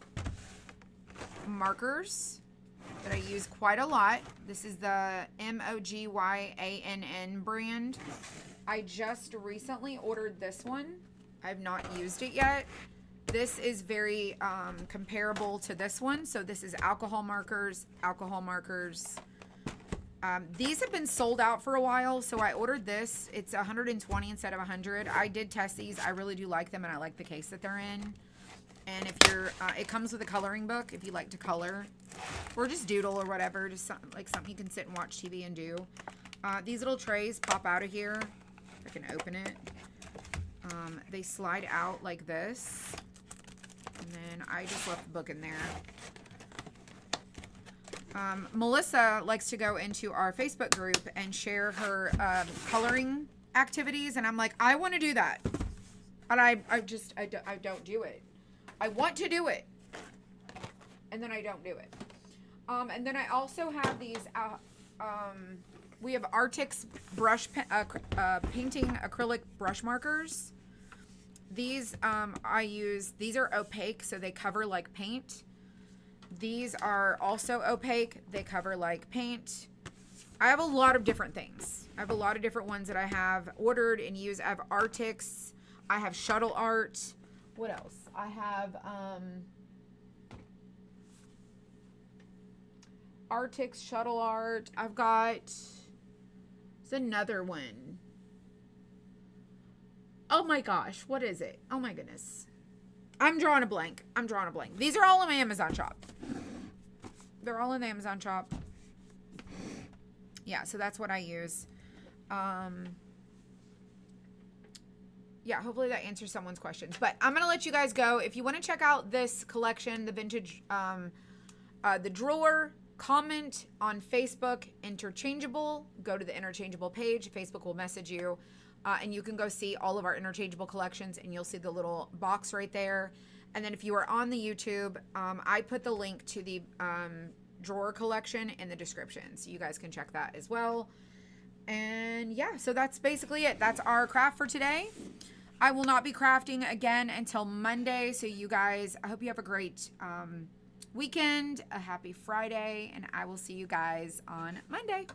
markers that I use quite a lot. This is the MOGYANN brand. I just recently ordered this one. I've not used it yet. This is very comparable to this one. So this is alcohol markers, alcohol markers. These have been sold out for a while, so I ordered this. It's 120 instead of 100. I did test these. I really do like them, and I like the case that they're in. And if you're, it comes with a coloring book if you like to color, or just doodle or whatever, just something you can sit and watch TV and do. These little trays pop out of here. I can open it. They slide out like this, and then I just left the book in there. Melissa likes to go into our Facebook group and share her coloring activities, and I'm like, I want to do that, and I don't do it. I want to do it, and then I don't do it. And then I also have these. We have Arctic's painting acrylic brush markers. These I use. These are opaque, so they cover like paint. These are also opaque. They cover like paint. I have a lot of different things. I have a lot of different ones that I have ordered and use. I have Arctics. I have Shuttle Art. What else? I have Arctics, Shuttle Art. I've got, it's another one. Oh my gosh, what is it? Oh my goodness. I'm drawing a blank. These are all in my Amazon shop. They're all in the Amazon shop. Yeah, so that's what I use. Yeah, hopefully that answers someone's questions. But I'm going to let you guys go. If you want to check out this collection, the vintage, the drawer, comment on Facebook, interchangeable. Go to the interchangeable page. Facebook will message you. And you can go see all of our interchangeable collections, and you'll see the little box right there. And then if you are on the YouTube, I put the link to the drawer collection in the description, so you guys can check that as well. And yeah, so that's basically it. That's our craft for today. I will not be crafting again until Monday. So you guys, I hope you have a great weekend, a happy Friday, and I will see you guys on Monday.